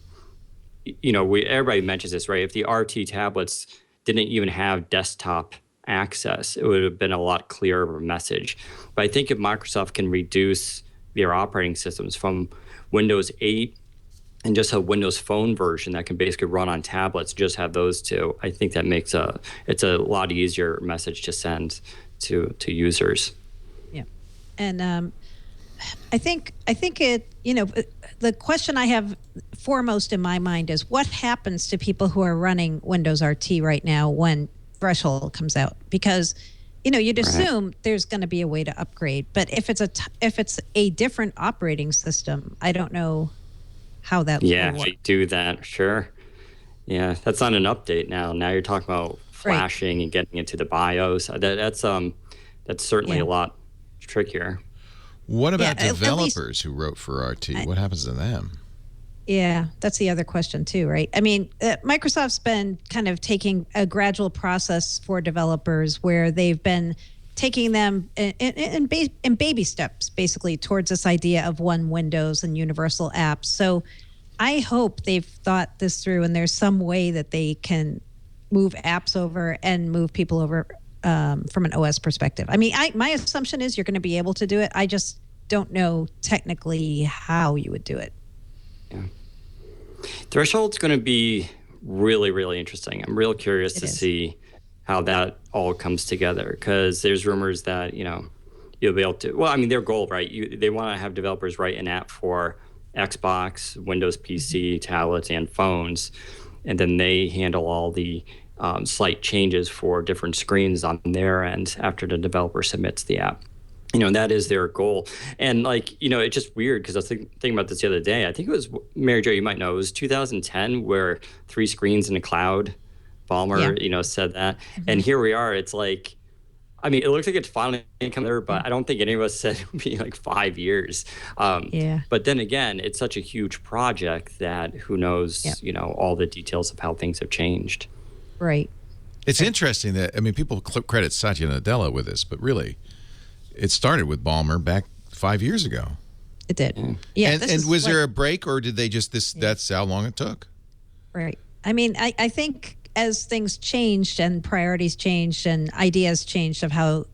everybody mentions this, right? If the RT tablets didn't even have desktop access, it would have been a lot clearer of a message. But I think if Microsoft can reduce their operating systems from Windows 8 and just a Windows Phone version that can basically run on tablets, just have those two, I think that makes it's a lot easier message to send to users. Yeah. And I think it, the question I have foremost in my mind is what happens to people who are running Windows RT right now when Threshold comes out? Because you'd assume there's going to be a way to upgrade, but if it's a different operating system, I don't know how that will work. Yeah, do that, sure. Yeah, that's not an update now. Now you're talking about flashing and getting into the BIOS. That's certainly a lot trickier. What about developers who wrote for RT? What happens to them? Yeah, that's the other question too, right? I mean, Microsoft's been kind of taking a gradual process for developers where they've been taking them in baby steps, basically, towards this idea of one Windows and universal apps. So I hope they've thought this through and there's some way that they can move apps over and move people over from an OS perspective. I mean, my assumption is you're going to be able to do it. I just don't know technically how you would do it. Yeah. Threshold's going to be really, really interesting. I'm real curious to see how that all comes together, because there's rumors that, you'll be able to, well, I mean, their goal, right? They want to have developers write an app for Xbox, Windows PC, tablets, and phones, and then they handle all the slight changes for different screens on their end after the developer submits the app. That is their goal. And it's just weird because I was thinking about this the other day. I think it was, Mary Jo, you might know, it was 2010 where 3 screens in the cloud, Ballmer, said that. Mm-hmm. And here we are. It's like, I mean, it looks like it's finally come there, but I don't think any of us said it would be like 5 years. But then again, it's such a huge project that who knows, all the details of how things have changed. Right. It's interesting that, I mean, people credit Satya Nadella with this, but really, it started with Ballmer back 5 years ago. It did. Yeah. And was there a break, or did they just that's how long it took? Right. I mean, I think as things changed and priorities changed and ideas changed of how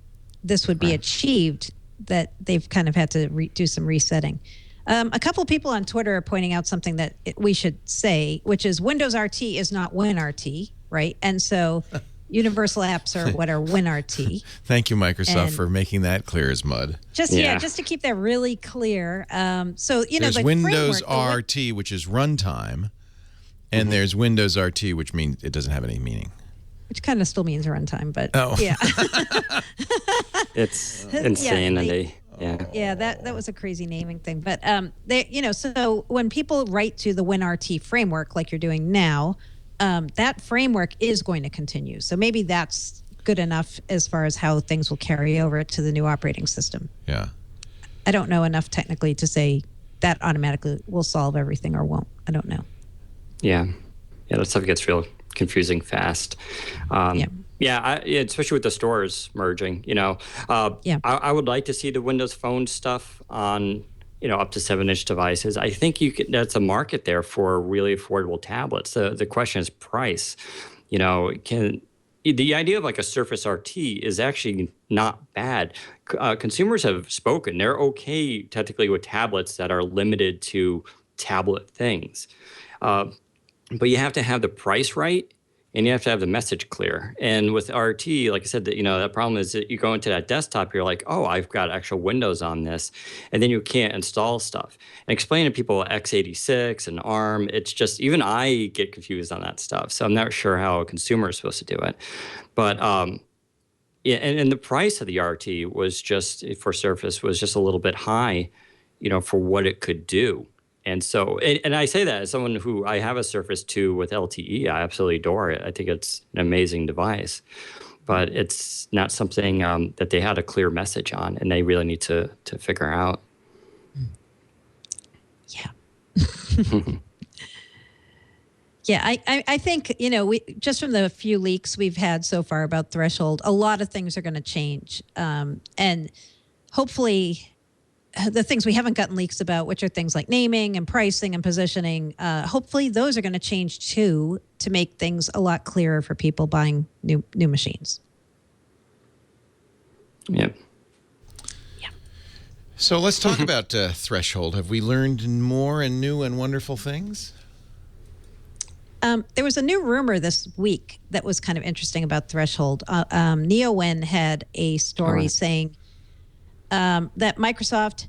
this would be achieved, that they've kind of had to do some resetting. A couple of people on Twitter are pointing out something that we should say, which is Windows RT is not WinRT, right? And so universal apps are what are WinRT. Thank you, Microsoft, for making that clear as mud. Just to keep that really clear. So there's the Windows RT, which is runtime, and there's Windows RT, which means it doesn't have any meaning. Which kind of still means runtime, but yeah. It's insanity. Yeah, that was a crazy naming thing. But so when people write to the WinRT framework like you're doing now, that framework is going to continue. So maybe that's good enough as far as how things will carry over to the new operating system. Yeah. I don't know enough technically to say that automatically will solve everything or won't. I don't know. Yeah, that stuff gets real confusing fast. Especially with the stores merging. I would like to see the Windows Phone stuff on up to 7-inch devices. I think that's a market there for really affordable tablets. The question is price. The idea of like a Surface RT is actually not bad. Consumers have spoken. They're okay technically with tablets that are limited to tablet things. But you have to have the price right and you have to have the message clear. And with RT, like I said, that problem is that you go into that desktop, you're like, oh, I've got actual Windows on this, and then you can't install stuff. And explaining to people x86 and ARM, it's just, even I get confused on that stuff. So I'm not sure how a consumer is supposed to do it. But yeah, and the price of the RT was just, for Surface, was just a little bit high, for what it could do. And so, and I say that as someone who, I have a Surface 2 with LTE. I absolutely adore it. I think it's an amazing device, but it's not something that they had a clear message on, and they really need to figure out. Yeah. Yeah, I think, we just from the few leaks we've had so far about Threshold, a lot of things are going to change. And hopefully the things we haven't gotten leaks about, which are things like naming and pricing and positioning, hopefully those are going to change too, to make things a lot clearer for people buying new machines. Yep. Yeah. So let's talk about Threshold. Have we learned more and new and wonderful things? There was a new rumor this week that was kind of interesting about Threshold. NeoWin had a story saying that Microsoft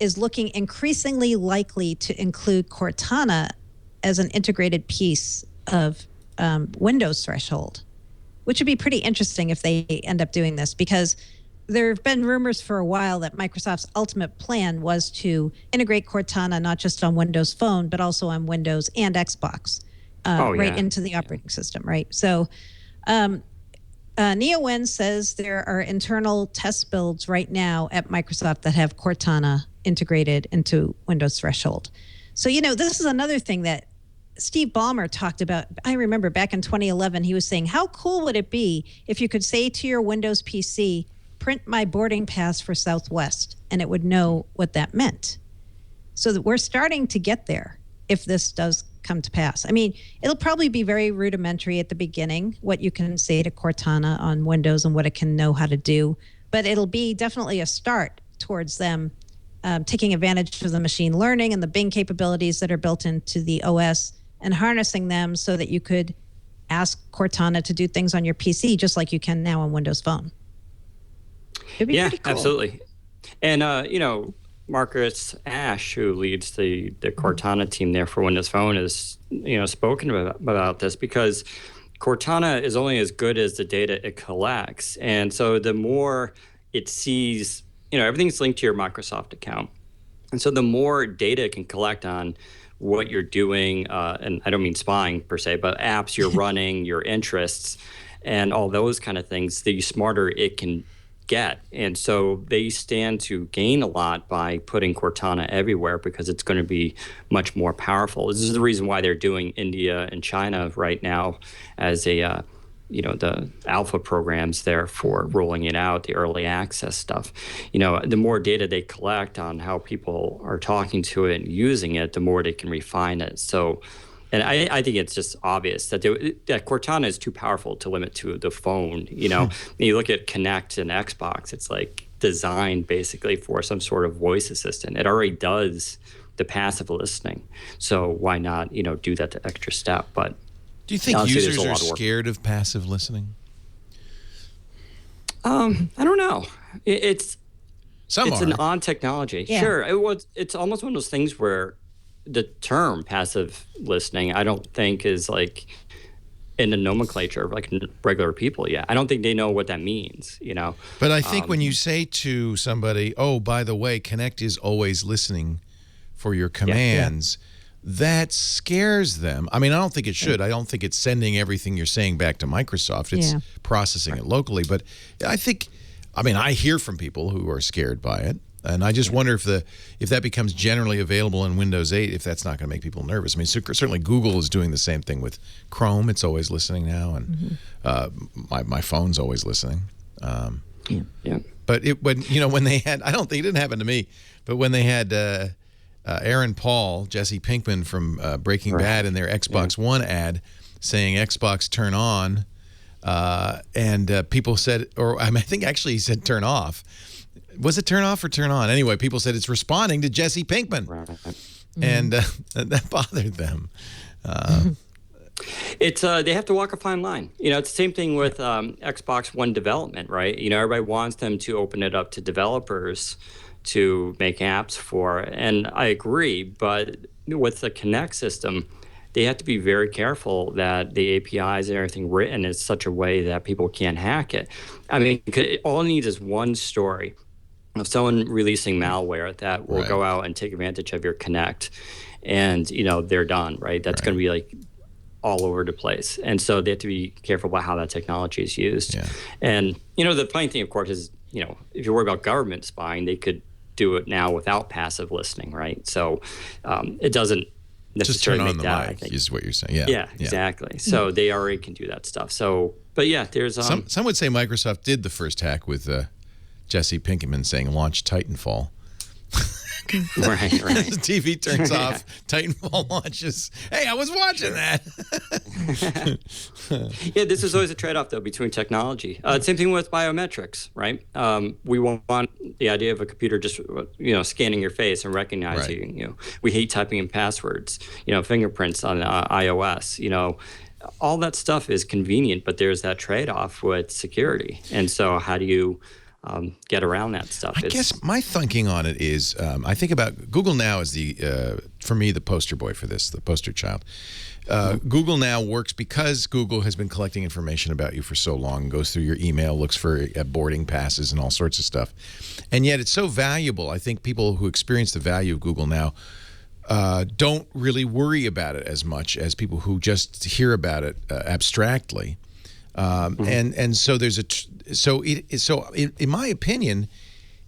is looking increasingly likely to include Cortana as an integrated piece of Windows Threshold, which would be pretty interesting if they end up doing this, because there have been rumors for a while that Microsoft's ultimate plan was to integrate Cortana not just on Windows Phone, but also on Windows and Xbox. Right into the operating system, right? So NeoWin says there are internal test builds right now at Microsoft that have Cortana integrated into Windows Threshold. So, this is another thing that Steve Ballmer talked about. I remember back in 2011, he was saying, how cool would it be if you could say to your Windows PC, print my boarding pass for Southwest, and it would know what that meant. So that we're starting to get there if this does come to pass. I mean, it'll probably be very rudimentary at the beginning, what you can say to Cortana on Windows and what it can know how to do, but it'll be definitely a start towards them taking advantage of the machine learning and the Bing capabilities that are built into the OS and harnessing them so that you could ask Cortana to do things on your PC just like you can now on Windows Phone. It'd be pretty cool. Absolutely. And, Marcus Ashe, who leads the Cortana team there for Windows Phone, has spoken about this, because Cortana is only as good as the data it collects, and so the more it sees, everything's linked to your Microsoft account, and so the more data it can collect on what you're doing, and I don't mean spying per se, but apps you're running, your interests, and all those kind of things, the smarter it can get. And so they stand to gain a lot by putting Cortana everywhere, because it's going to be much more powerful. This is the reason why they're doing India and China right now as the alpha programs there for rolling it out, the early access stuff. The more data they collect on how people are talking to it and using it, the more they can refine it. So, and I think it's just obvious that that Cortana is too powerful to limit to the phone. You look at Kinect and Xbox, it's like designed basically for some sort of voice assistant. It already does the passive listening. So why not, do that extra step? But do you think users are scared of passive listening? I don't know. It's an odd technology. Yeah. Sure. It's almost one of those things where the term passive listening, I don't think is like in the nomenclature of like regular people yet. I don't think they know what that means, But I think when you say to somebody, oh, by the way, Kinect is always listening for your commands, that scares them. I mean, I don't think it should. I don't think it's sending everything you're saying back to Microsoft. It's processing it locally. But I hear from people who are scared by it. And I just wonder if that becomes generally available in Windows 8, if that's not going to make people nervous. I mean, certainly Google is doing the same thing with Chrome. It's always listening now, and my phone's always listening. But when they had, I don't think it didn't happen to me, but when they had Aaron Paul, Jesse Pinkman from Breaking Bad in their Xbox One ad saying Xbox turn on, and people said, I think actually he said turn off. Was it turn off or turn on? Anyway, people said it's responding to Jesse Pinkman, and that bothered them. It's they have to walk a fine line. It's the same thing with Xbox One development, right? Everybody wants them to open it up to developers to make apps for, and I agree. But with the Kinect system, they have to be very careful that the APIs and everything written in such a way that people can't hack it. I mean, all it needs is one story of someone releasing malware that will go out and take advantage of your Kinect, and they're done, right? That's going to be like all over the place, and so they have to be careful about how that technology is used. Yeah. And the funny thing, of course, is if you worry about government spying, they could do it now without passive listening, right? So it doesn't necessarily just turn on make the that, mic is what you're saying. Yeah, exactly. So they already can do that stuff. So, but yeah, there's some would say Microsoft did the first hack with Jesse Pinkman saying launch Titanfall. Right. The TV turns off, Titanfall launches. Hey, I was watching that. Yeah, this is always a trade-off, though, between technology. Same thing with biometrics, right? We want the idea of a computer just, scanning your face and recognizing you. We hate typing in passwords, fingerprints on iOS, all that stuff is convenient, but there's that trade-off with security. And so how do you get around that stuff? I guess my thinking on it is, I think about Google Now as for me, the poster boy for this, the poster child. Google Now works because Google has been collecting information about you for so long, goes through your email, looks for boarding passes and all sorts of stuff. And yet it's so valuable. I think people who experience the value of Google Now don't really worry about it as much as people who just hear about it abstractly. And so there's in my opinion,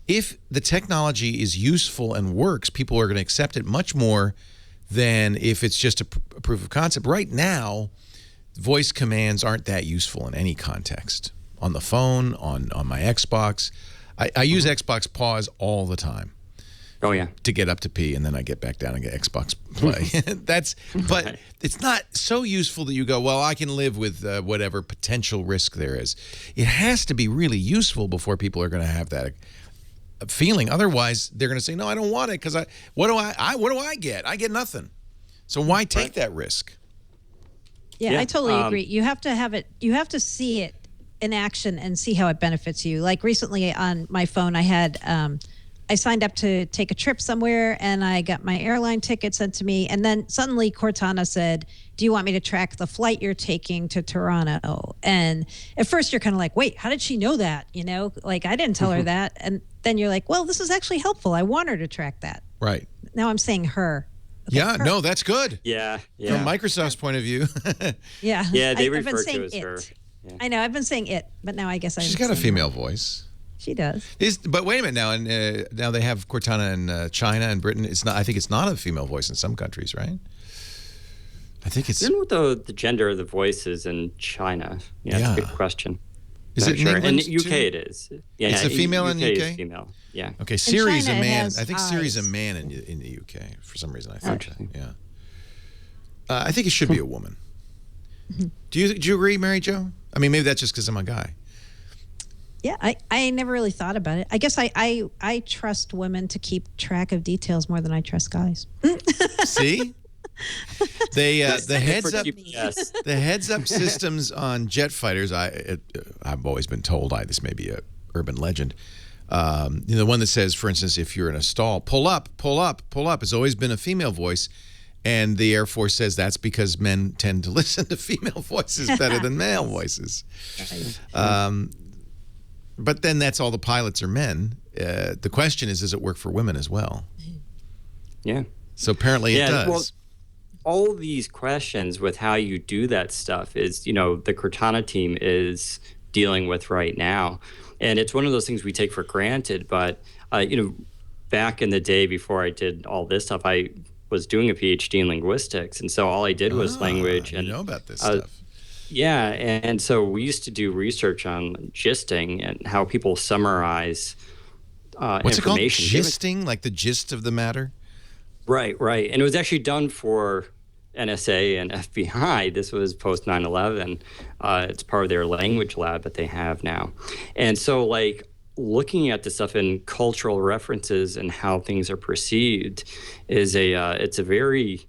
if the technology is useful and works, people are going to accept it much more than if it's just a proof of concept. Right now, voice commands aren't that useful in any context. On the phone, on my Xbox, I use Xbox pause all the time. Oh yeah. To get up to pee, and then I get back down and get Xbox play. But it's not so useful that you go, well, I can live with whatever potential risk there is. It has to be really useful before people are going to have that feeling. Otherwise, they're going to say, no, I don't want it because what do I get? I get nothing. So why take that risk? Yeah, I totally agree. You have to have it. You have to see it in action and see how it benefits you. Like recently on my phone, I had. I signed up to take a trip somewhere, and I got my airline ticket sent to me. And then suddenly Cortana said, do you want me to track the flight you're taking to Toronto? And at first you're kind of like, wait, how did she know that? Like I didn't tell her that. And then you're like, well, this is actually helpful. I want her to track that. Right. Now I'm saying her. Okay, yeah, no, that's good. Yeah. From Microsoft's point of view. Yeah. Yeah, they refer to it as her. Yeah. I know, I've been saying it, but now I guess She's got a female voice. She does. But wait a minute now, and now they have Cortana in China and Britain. It's not. I think it's not a female voice in some countries, right? I think it's. I don't know what the gender of the voice is in China. Yeah, that's a good question. Is it in England in the UK? Too? It is. Yeah, it's a female in the UK. Is female. Yeah. Okay, Siri's a man. I think eyes. Siri's a man in the UK for some reason. I think. Interesting. Yeah. I think it should be a woman. Do you agree, Mary Jo? I mean, maybe that's just because I'm a guy. Yeah, I never really thought about it. I guess I trust women to keep track of details more than I trust guys. See? The heads up systems on jet fighters. I've always been told this may be a urban legend. The one that says, for instance, if you're in a stall, pull up, pull up, pull up. It's always been a female voice. And the Air Force says that's because men tend to listen to female voices better than male voices. But then that's all the pilots are men. The question is, does it work for women as well? Yeah. So apparently it does. Well, all these questions with how you do that stuff is, the Cortana team is dealing with right now. And it's one of those things we take for granted. But, back in the day before I did all this stuff, I was doing a PhD in linguistics. And so all I did was language. And you know about this stuff. Yeah, and so we used to do research on gisting and how people summarize What's information. It called? Gisting? Like the gist of the matter? Right. And it was actually done for NSA and FBI. This was post 9/11. It's part of their language lab that they have now. And so, looking at this stuff in cultural references and how things are perceived is it's a very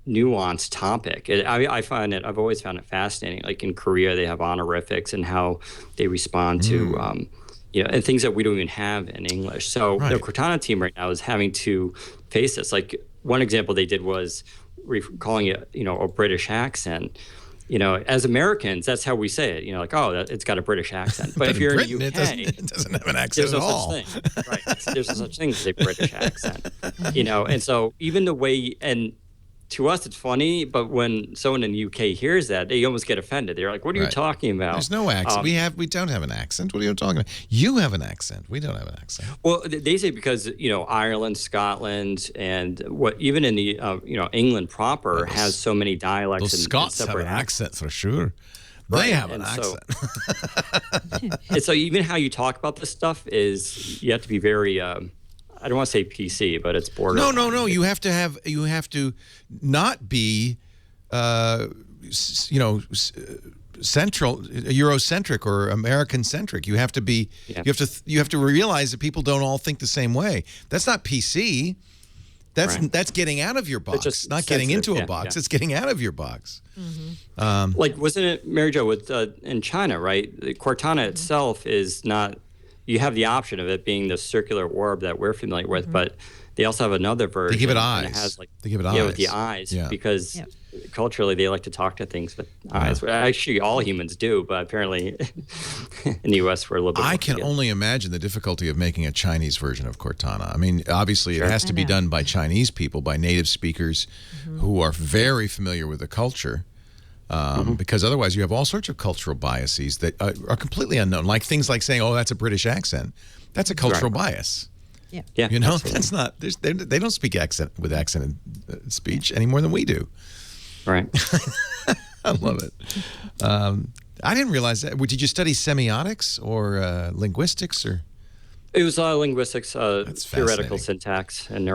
nuanced topic. I've always found it fascinating. Like in Korea, they have honorifics and how they respond to, and things that we don't even have in English. So the Cortana team right now is having to face this. Like one example they did was calling it, a British accent. As Americans, that's how we say it. Like, oh, it's got a British accent. But if you're Britain, in the UK, it doesn't have an accent at all. There's no such thing. Right. There's no such thing as a British accent. And so even the way, and to us, it's funny, but when someone in the UK hears that, they almost get offended. They're like, what are you talking about? There's no accent. We don't have an accent. What are you talking about? You have an accent. We don't have an accent. Well, they say because, Ireland, Scotland, and even in the, England proper has so many dialects. Those and Scots have an accent for sure. They have an accent. And so even how you talk about this stuff is, you have to be very... I don't want to say PC, but it's borderline. No. You have to not be, central, Eurocentric or American centric. You have to be. Yeah. You have to realize that people don't all think the same way. That's not PC. That's getting out of your box. It's just not getting into a box. Yeah. It's getting out of your box. Mm-hmm. Like wasn't it, Mary Jo, with in China, right? The Cortana itself is not. You have the option of it being the circular orb that we're familiar with, but they also have another version. They give it eyes. It has they give it eyes. Yeah, with the eyes, because culturally they like to talk to things with eyes. Actually, all humans do, but apparently in the U.S. we're a little bit more I can only imagine the difficulty of making a Chinese version of Cortana. I mean, obviously it has to be done by Chinese people, by native speakers who are very familiar with the culture. Because otherwise you have all sorts of cultural biases that are completely unknown, like things like saying, oh, that's a British accent. That's a cultural bias. Yeah. Absolutely. That's not, they don't speak accent in speech any more than we do. Right. I love it. I didn't realize that. Did you study semiotics or linguistics or? It was linguistics, theoretical syntax, and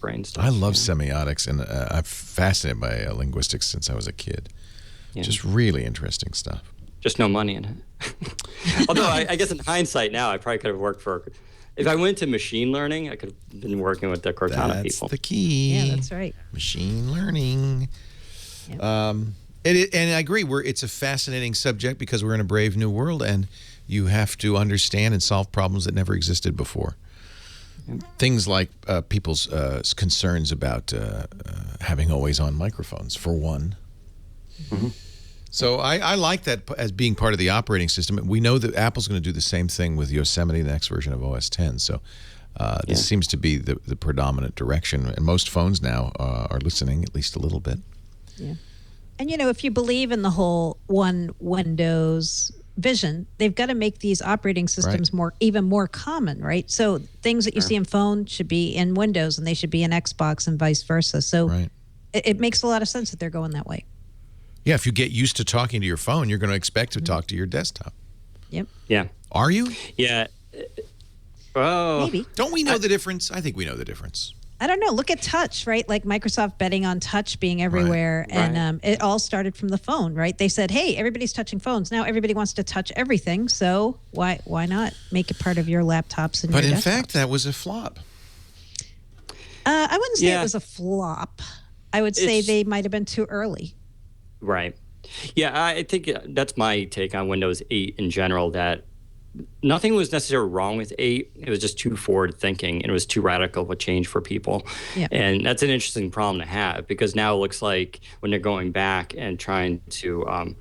brain stuff. I love semiotics, and I'm fascinated by linguistics since I was a kid. Yeah. Just really interesting stuff. Just no money in it. Although I guess in hindsight now, I probably could have worked for. If I went to machine learning, I could have been working with the Cortana people. That's the key. Yeah, that's right. Machine learning. Yep. And I agree. It's a fascinating subject because we're in a brave new world, and you have to understand and solve problems that never existed before. Things like people's concerns about having always-on microphones, for one. Mm-hmm. So I like that as being part of the operating system. We know that Apple's going to do the same thing with Yosemite, the next version of OS X. So this seems to be the predominant direction. And most phones now are listening at least a little bit. Yeah. And, if you believe in the whole one Windows vision, they've got to make these operating systems even more common, right? So things that you see in phone should be in Windows, and they should be in Xbox, and vice versa. So it makes a lot of sense that they're going that way. Yeah, if you get used to talking to your phone, you're going to expect to talk to your desktop. Yep. Yeah. Are you? Yeah. Oh. Maybe. Don't we know the difference? I think we know the difference. I don't know. Look at touch, right? Like Microsoft betting on touch being everywhere. Right. And it all started from the phone, right? They said, hey, everybody's touching phones. Now everybody wants to touch everything. So why not make it part of your laptops and your desktops? But in fact, that was a flop. I wouldn't say it was a flop. I would say they might have been too early. Right. Yeah, I think that's my take on Windows 8 in general, that nothing was necessarily wrong with 8. It was just too forward thinking, and it was too radical of a change for people. Yeah. And that's an interesting problem to have, because now it looks like when they're going back and trying to,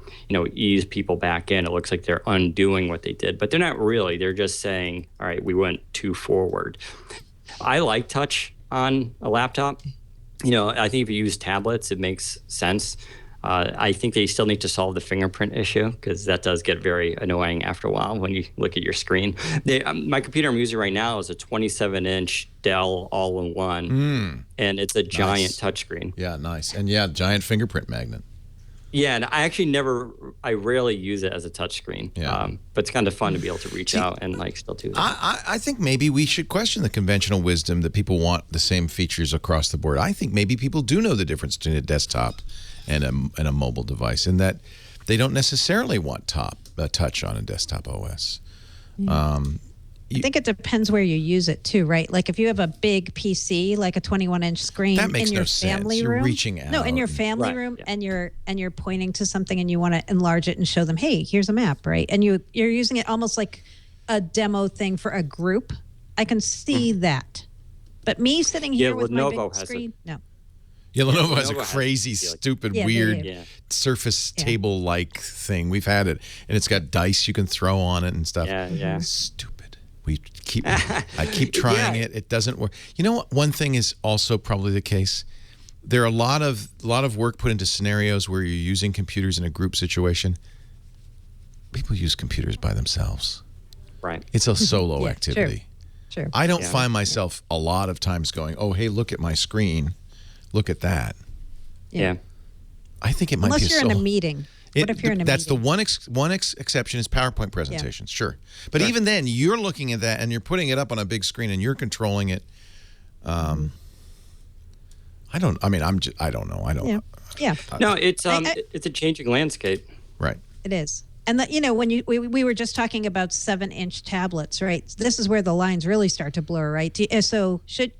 ease people back in, it looks like they're undoing what they did. But they're not really. They're just saying, all right, we went too forward. I like touch on a laptop. I think if you use tablets, it makes sense. I think they still need to solve the fingerprint issue, because that does get very annoying after a while when you look at your screen. My computer I'm using right now is a 27-inch Dell all-in-one, and it's a giant touchscreen. Yeah, nice. And giant fingerprint magnet. Yeah, and I rarely use it as a touchscreen. Yeah. But it's kind of fun to be able to reach out and still do that. I think maybe we should question the conventional wisdom that people want the same features across the board. I think maybe people do know the difference between a desktop and a mobile device, in that they don't necessarily want touch on a desktop OS. I think it depends where you use it too, right? Like if you have a big PC, like a 21-inch screen That makes in your no sense. family You're room. reaching out. No, in your family room, and you're pointing to something and you want to enlarge it and show them, hey, here's a map, right? And you're using it almost like a demo thing for a group. I can see that. But me sitting here with my big screen, no. Yeah, Lenovo has a crazy, stupid, weird Surface table-like thing. We've had it, and it's got dice you can throw on it and stuff. Yeah. Stupid. I keep trying it. It doesn't work. You know what? One thing is also probably the case. There are a lot of work put into scenarios where you're using computers in a group situation. People use computers by themselves. Right. It's a solo activity. Sure. I don't find myself a lot of times going, oh, hey, look at my screen. Look at that. Yeah. I think it might Unless be you're in a meeting. What if you're in a that's meeting? That's the one exception is PowerPoint presentations, sure. But even then, you're looking at that and you're putting it up on a big screen and you're controlling it. I don't know. Yeah. No, it's a changing landscape. Right. It is. And when we were just talking about 7-inch tablets, right? This is where the lines really start to blur, right? So should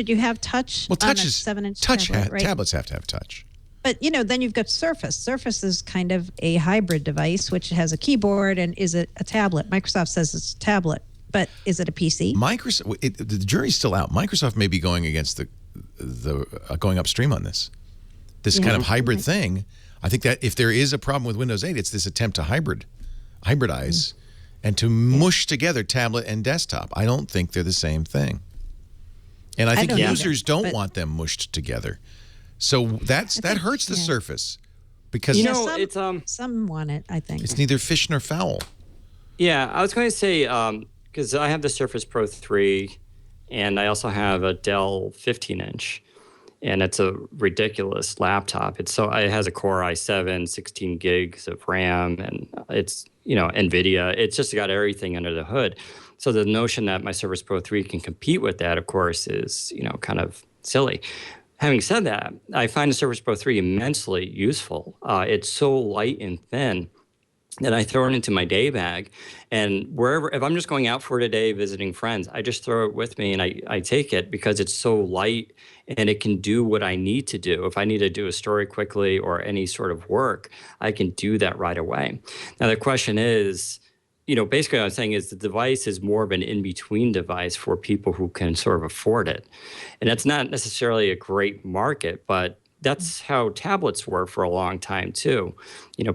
you have touch? Well, touch on a is 7-inch touch. tablet, right? Tablets have to have touch. But then you've got Surface. Surface is kind of a hybrid device, which has a keyboard, and is it a tablet? Microsoft says it's a tablet, but is it a PC? The jury's still out. Microsoft may be going against the going upstream on this kind of hybrid thing. I think that if there is a problem with Windows 8, it's this attempt to hybridize and to mush together tablet and desktop. I don't think they're the same thing. And I think users don't want them mushed together. So that hurts the Surface because some want it, I think. It's neither fish nor fowl. Yeah, I was going to say because I have the Surface Pro 3 and I also have a Dell 15-inch. And it's a ridiculous laptop. It has a Core i7, 16 gigs of RAM, and it's NVIDIA. It's just got everything under the hood. So the notion that my Surface Pro 3 can compete with that, of course, is kind of silly. Having said that, I find the Surface Pro 3 immensely useful. It's so light and thin that I throw it into my day bag, and if I'm just going out for a day visiting friends, I just throw it with me and I take it because it's so light and it can do what I need to do. If I need to do a story quickly or any sort of work, I can do that right away. Now the question is, basically what I'm saying is the device is more of an in-between device for people who can sort of afford it. And that's not necessarily a great market, but that's how tablets were for a long time too.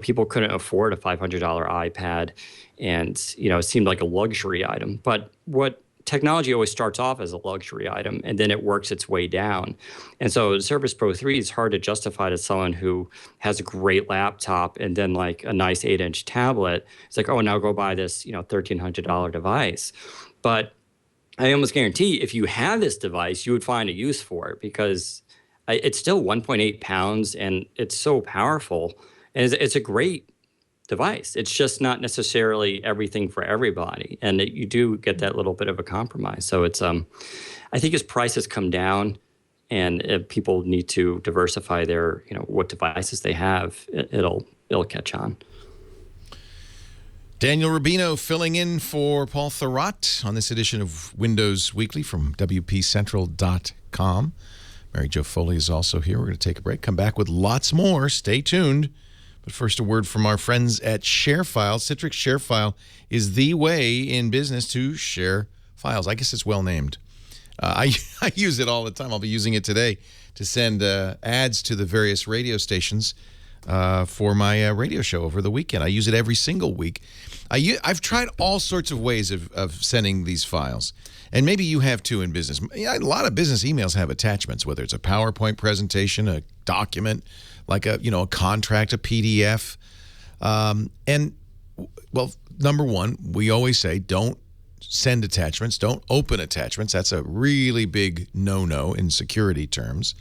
People couldn't afford a $500 iPad, and it seemed like a luxury item. But what technology always starts off as a luxury item, and then it works its way down. And so the Surface Pro 3 is hard to justify to someone who has a great laptop and then like a nice 8-inch tablet. It's like, oh, now go buy this $1,300 device. But I almost guarantee if you have this device, you would find a use for it because it's still 1.8 pounds and it's so powerful. And it's a great device. It's just not necessarily everything for everybody. And you do get that little bit of a compromise. So it's, I think as prices come down and if people need to diversify their, what devices they have, it'll catch on. Daniel Rubino filling in for Paul Thurrott on this edition of Windows Weekly from WPCentral.com. Mary Jo Foley is also here. We're going to take a break, come back with lots more. Stay tuned. But first, a word from our friends at ShareFile. Citrix ShareFile is the way in business to share files. I guess it's well named. I use it all the time. I'll be using it today to send ads to the various radio stations for my radio show over the weekend. I use it every single week. I've tried all sorts of ways of sending these files. And maybe you have too in business. A lot of business emails have attachments, whether it's a PowerPoint presentation, a document, like a contract, a PDF. And well, number one, we always say don't send attachments, don't open attachments. That's a really big no-no in security terms.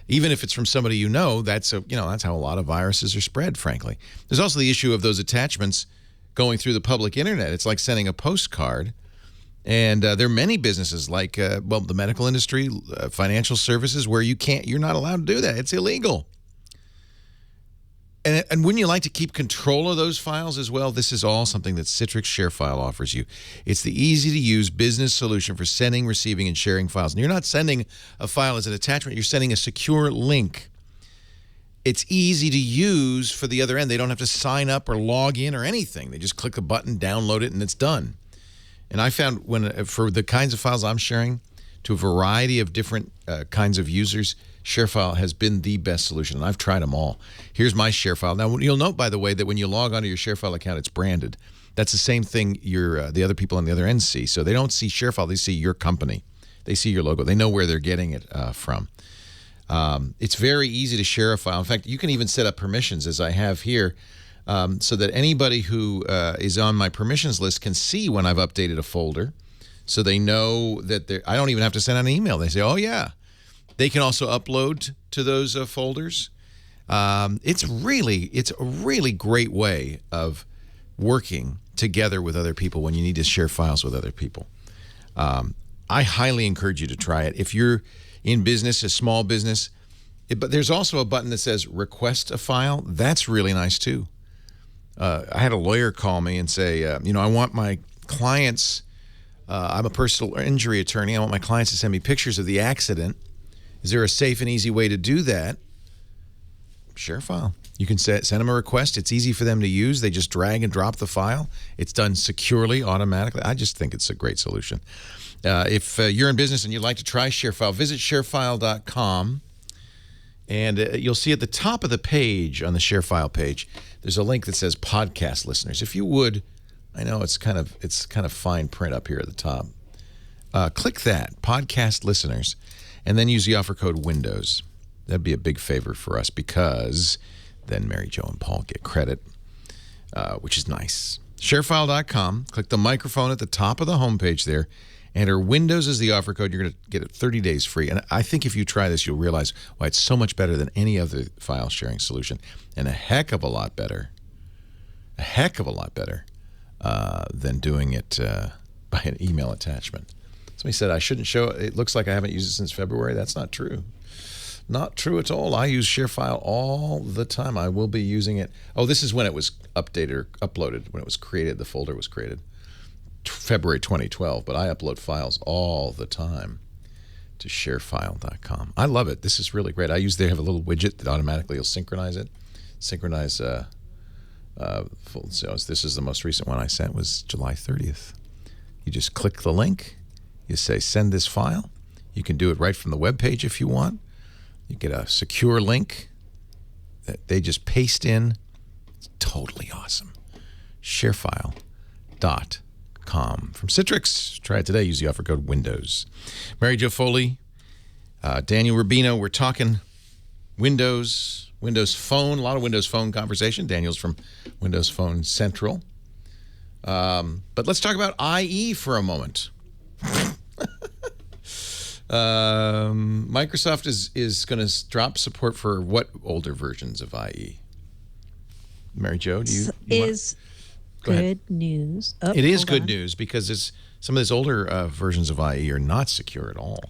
Even if it's from somebody that's how a lot of viruses are spread, frankly. There's also the issue of those attachments going through the public internet. It's like sending a postcard. And there are many businesses like, the medical industry, financial services, where you're not allowed to do that. It's illegal. And wouldn't you like to keep control of those files as well? This is all something that Citrix ShareFile offers you. It's the easy-to-use business solution for sending, receiving, and sharing files. And you're not sending a file as an attachment. You're sending a secure link. It's easy to use for the other end. They don't have to sign up or log in or anything. They just click a button, download it, and it's done. And I found for the kinds of files I'm sharing to a variety of different kinds of users, ShareFile has been the best solution, and I've tried them all. Here's my ShareFile. Now, you'll note, by the way, that when you log onto your ShareFile account, it's branded. That's the same thing the other people on the other end see. So they don't see ShareFile. They see your company. They see your logo. They know where they're getting it from. It's very easy to share a file. In fact, you can even set up permissions, as I have here, so that anybody who is on my permissions list can see when I've updated a folder. So they know that I don't even have to send out an email. They say, oh, yeah. They can also upload to those folders. It's a really great way of working together with other people when you need to share files with other people. I highly encourage you to try it. If you're in business, a small business, but there's also a button that says request a file. That's really nice too. I had a lawyer call me and say, I want my clients, I'm a personal injury attorney. I want my clients to send me pictures of the accident. Is there a safe and easy way to do that? ShareFile. You can send them a request. It's easy for them to use. They just drag and drop the file. It's done securely, automatically. I just think it's a great solution. If you're in business and you'd like to try ShareFile, visit sharefile.com. And you'll see at the top of the page, on the ShareFile page, there's a link that says podcast listeners. If you would, I know it's kind of fine print up here at the top. Click that, podcast listeners, and then use the offer code Windows. That'd be a big favor for us because then Mary Jo and Paul get credit, which is nice. Sharefile.com. Click the microphone at the top of the homepage there. Enter Windows as the offer code. You're going to get it 30 days free. And I think if you try this, you'll realize why it's so much better than any other file sharing solution, and a heck of a lot better than doing it by an email attachment. Somebody said I shouldn't show it. It looks like I haven't used it since February. That's not true. Not true at all. I use ShareFile all the time. I will be using it. Oh, this is when it was updated or uploaded, when it was created. The folder was created. February 2012, but I upload files all the time to sharefile.com. I love it. This is really great. They have a little widget that automatically will synchronize it. So this is the most recent one I sent, was July 30th. You just click the link. You say, send this file. You can do it right from the web page if you want. You get a secure link that they just paste in. It's totally awesome. Sharefile.com from Citrix. Try it today. Use the offer code Windows. Mary Jo Foley, Daniel Rubino. We're talking Windows Phone. A lot of Windows Phone conversation. Daniel's from Windows Phone Central. But let's talk about IE for a moment. Microsoft is going to drop support for what older versions of IE? Mary Jo, do you good news. It is good news because some of these older versions of IE are not secure at all.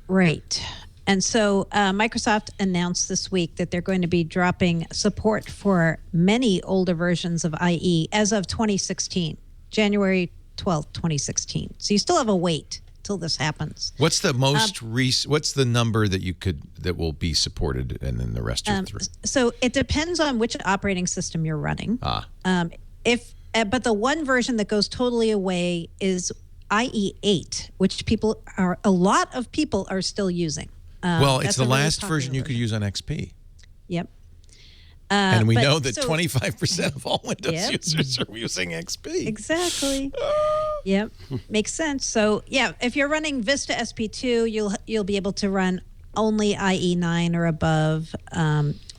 Right. And so Microsoft announced this week that they're going to be dropping support for many older versions of IE as of 2016, January 12th, 2016. So you still have a wait till this happens. What's the most what's the number that will be supported, and then the rest are through? So it depends on which operating system you're running. But the one version that goes totally away is IE8, which a lot of people are still using. Well, it's the last version you could use on XP. Yep. And we know that 25% of all Windows users are using XP. Exactly. Yep. Makes sense. So, yeah, if you're running Vista SP2, you'll be able to run only IE9 or above.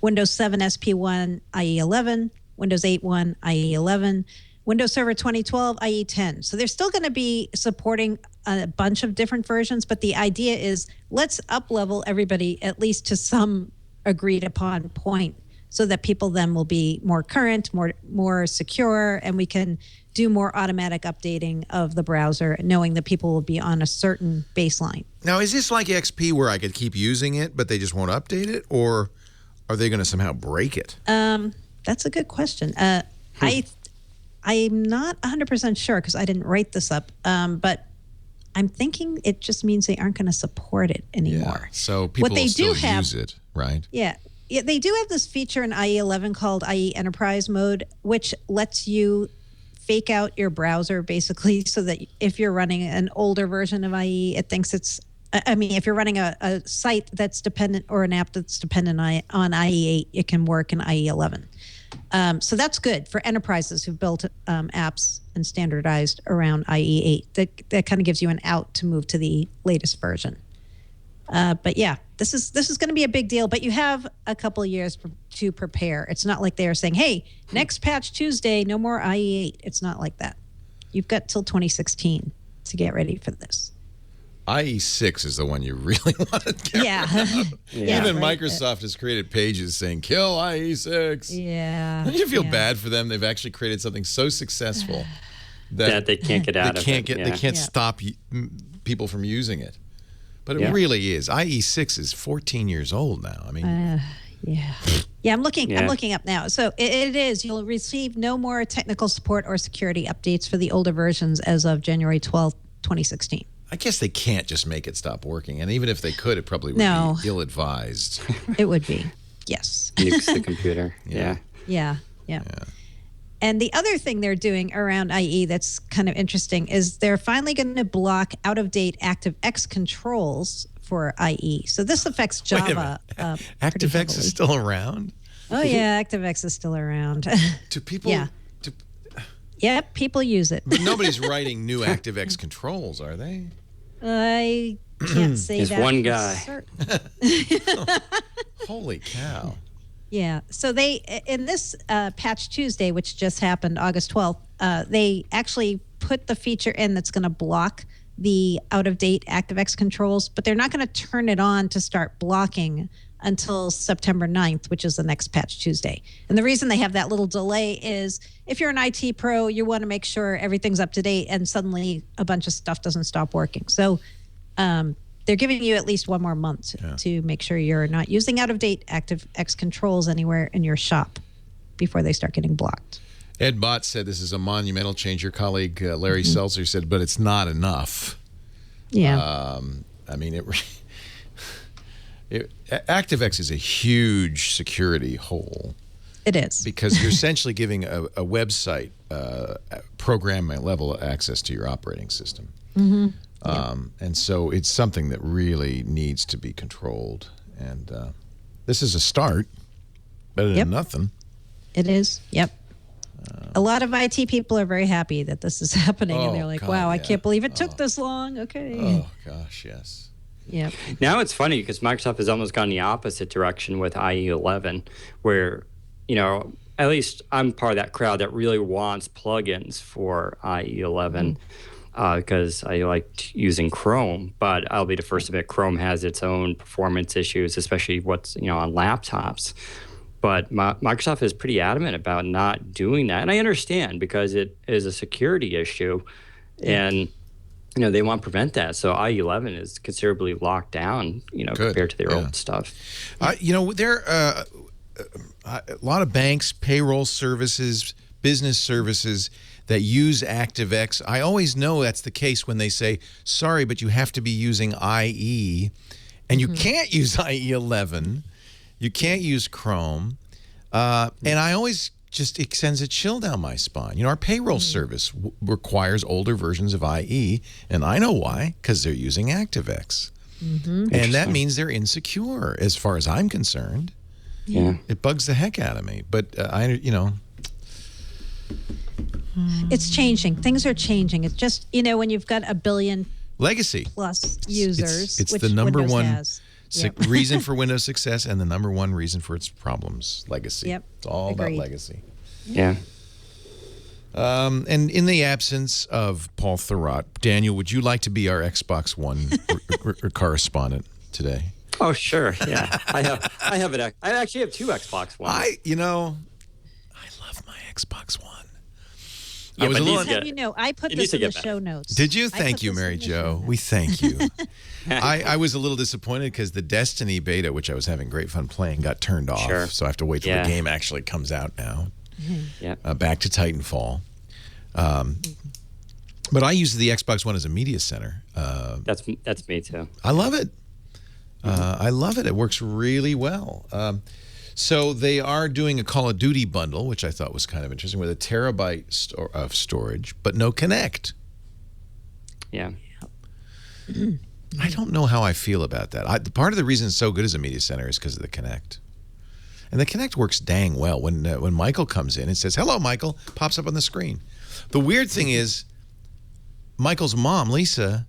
Windows 7 SP1, IE11. Windows 8.1, IE11. Windows Server 2012, IE10. So they're still going to be supporting a bunch of different versions, but the idea is let's up-level everybody at least to some agreed-upon point so that people then will be more current, more secure, and we can do more automatic updating of the browser, knowing that people will be on a certain baseline. Now, is this like XP where I could keep using it, but they just won't update it, or are they going to somehow break it? That's a good question. I'm not 100% sure because I didn't write this up, but I'm thinking it just means they aren't going to support it anymore. Yeah. So people will still use it, right? Yeah. Yeah, they do have this feature in IE 11 called IE Enterprise Mode, which lets you fake out your browser basically so that if you're running an older version of IE, it thinks it's, I mean, if you're running a site that's dependent or an app that's dependent on IE 8, it can work in IE 11. So that's good for enterprises who've built apps and standardized around IE 8. That kind of gives you an out to move to the latest version. But yeah, this is going to be a big deal. But you have a couple of years to prepare. It's not like they are saying, "Hey, next patch Tuesday, no more IE 8." It's not like that. You've got till 2016 to get ready for this. IE6 is the one you really want to get rid of. Even Microsoft has created pages saying, kill IE6. Yeah. Don't you feel bad for them? They've actually created something so successful that they can't get out of it. They can't stop people from using it. But it really is. IE6 is 14 years old now. I mean... Yeah, I'm looking up now. So it is. You'll receive no more technical support or security updates for the older versions as of January 12th, 2016. I guess they can't just make it stop working. And even if they could, it probably would be ill-advised. It would be, yes. Nukes the computer. Yeah. And the other thing they're doing around IE that's kind of interesting is they're finally going to block out-of-date ActiveX controls for IE. So this affects Java. ActiveX is still around? Oh, yeah, ActiveX is still around. Do people... Yeah. Yep, people use it. But nobody's writing new ActiveX controls, are they? I can't say that. There's one guy. Holy cow. Yeah. So they, in this Patch Tuesday, which just happened August 12th, they actually put the feature in that's going to block the out-of-date ActiveX controls, but they're not going to turn it on to start blocking until September 9th, which is the next Patch Tuesday. And the reason they have that little delay is if you're an IT pro, you want to make sure everything's up to date and suddenly a bunch of stuff doesn't stop working. So they're giving you at least one more month to make sure you're not using out-of-date ActiveX controls anywhere in your shop before they start getting blocked. Ed Bott said this is a monumental change. Your colleague Larry Seltzer said, but it's not enough. Yeah. I mean, ActiveX is a huge security hole. It is. Because you're essentially giving a website program level access to your operating system. And so it's something that really needs to be controlled. And this is a start. Better than nothing. It is. Yep. A lot of IT people are very happy that this is happening. And they're like, wow, I can't believe it took this long. Okay. Oh, gosh, yes. Yep. Now it's funny because Microsoft has almost gone the opposite direction with IE 11, where, you know, at least I'm part of that crowd that really wants plugins for IE 11 because I like using Chrome. But I'll be the first to admit Chrome has its own performance issues, especially what's, you know, on laptops. But Microsoft is pretty adamant about not doing that. And I understand because it is a security issue. And you know, they want to prevent that. So IE 11 is considerably locked down, you know, compared to their old stuff. You know, there are a lot of banks, payroll services, business services that use ActiveX. I always know that's the case when they say, sorry, but you have to be using IE. And you can't use IE 11. You can't use Chrome. And I always... it sends a chill down my spine. You know, our payroll service requires older versions of IE, and I know why, because they're using ActiveX. And that means they're insecure, as far as I'm concerned. Yeah. It bugs the heck out of me. But, you know... It's changing. Things are changing. It's just, you know, when you've got a billion legacy plus users, it's which the number Windows one has. reason for Windows success and the number one reason for its problems, legacy. It's all about legacy. Yeah. And in the absence of Paul Thurrott, Daniel, would you like to be our Xbox One correspondent today? Oh, sure. Yeah. I actually have two Xbox Ones. I love my Xbox One. I was a little. I put this in the show notes. Did you? Thank you, Mary Jo. We thank you. I was a little disappointed because the Destiny beta, which I was having great fun playing, got turned off. Sure. So I have to wait till the game actually comes out now. Yeah. Back to Titanfall. But I use the Xbox One as a media center. That's me too. I love it. I love it. It works really well. So they are doing a Call of Duty bundle, which I thought was kind of interesting, with a terabyte of storage, but no Kinect. Yeah. I don't know how I feel about that. Part of the reason it's so good as a media center is because of the Kinect. And the Kinect works dang well. When Michael comes in and says, "Hello, Michael," pops up on the screen. The weird thing is, Michael's mom, Lisa,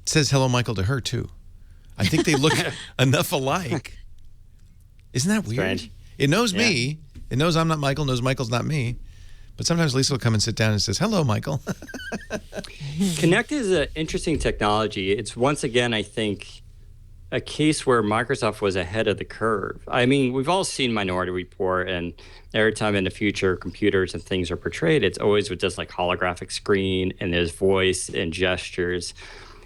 says hello, Michael, to her, too. I think they look enough alike. Isn't that weird? Strange. It knows me. It knows I'm not Michael, knows Michael's not me. But sometimes Lisa will come and sit down and says, "Hello, Michael." Kinect is an interesting technology. It's once again, I think, a case where Microsoft was ahead of the curve. I mean, we've all seen Minority Report, and every time in the future computers and things are portrayed, it's always with this like holographic screen and there's voice and gestures.